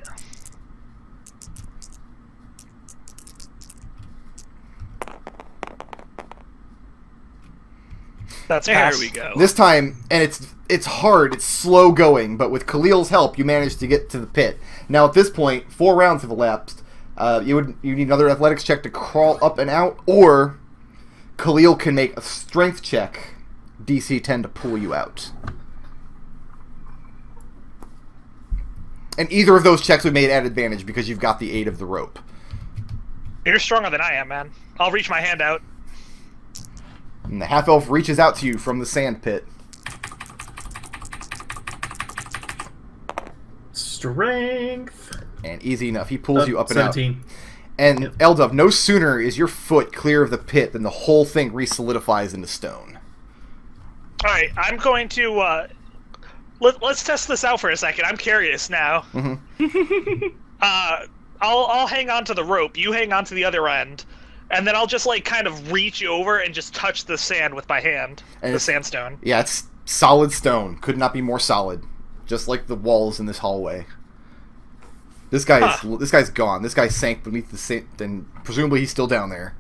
Speaker 3: That's
Speaker 4: There
Speaker 3: pass.
Speaker 4: we go.
Speaker 1: This time, and it's hard, it's slow going, but with Khalil's help, you manage to get to the pit. Now, at this point, 4 rounds have elapsed. You need another athletics check to crawl up and out, or Khalil can make a strength check, DC 10, to pull you out. And either of those checks we made at advantage because you've got the aid of the rope.
Speaker 3: You're stronger than I am, man. I'll reach my hand out.
Speaker 1: And the half-elf reaches out to you from the sand pit.
Speaker 2: Strength.
Speaker 1: And easy enough, he pulls you up and
Speaker 2: 17.
Speaker 1: out. And Eldove, no sooner is your foot clear of the pit than the whole thing re-solidifies into stone.
Speaker 3: All right, I'm going to let's test this out for a second. I'm curious now.
Speaker 1: Mm-hmm.
Speaker 3: I'll hang on to the rope. You hang on to the other end, and then I'll just like kind of reach over and just touch the sand with my hand,
Speaker 1: And
Speaker 3: the
Speaker 1: it's-
Speaker 3: sandstone.
Speaker 1: Yeah, it's solid stone. Could not be more solid. Just like the walls in this hallway. This guy's gone. This guy sank beneath the sand, and presumably he's still down there.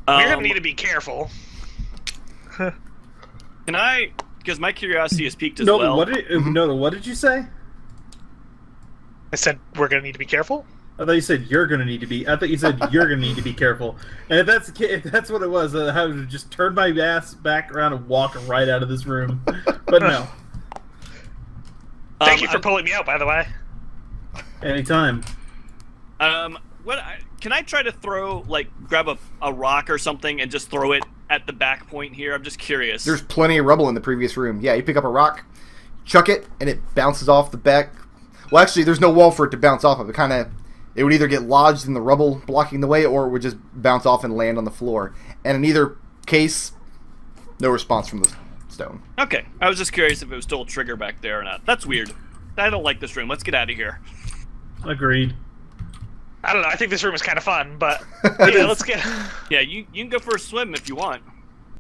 Speaker 3: We're gonna need to be careful.
Speaker 4: Can I? Because my curiosity is piqued as
Speaker 2: Nodal,
Speaker 4: well.
Speaker 2: Nodal, what did you say?
Speaker 3: I said we're gonna need to be careful.
Speaker 2: I thought you said you're gonna need to be. I thought you said you're gonna need to be careful. And if that's what it was, I would have just turned my ass back around and walk right out of this room. But no,
Speaker 3: Thank you for pulling me out, by the way.
Speaker 2: anytime.
Speaker 4: Can I try to grab a rock or something and just throw it at the back point here? I'm just curious.
Speaker 1: There's plenty of rubble in the previous room. Yeah, you pick up a rock, chuck it, and it bounces off the back. Well, actually, there's no wall for it to bounce off of. It would either get lodged in the rubble blocking the way, or it would just bounce off and land on the floor. And in either case, no response from the stone.
Speaker 4: Okay, I was just curious if it was still a trigger back there or not. That's weird. I don't like this room. Let's get out of here.
Speaker 2: Agreed.
Speaker 3: I don't know. I think this room is kind of fun, but
Speaker 1: It
Speaker 3: yeah,
Speaker 1: is.
Speaker 3: let's get.
Speaker 4: Yeah, you can go for a swim if you want.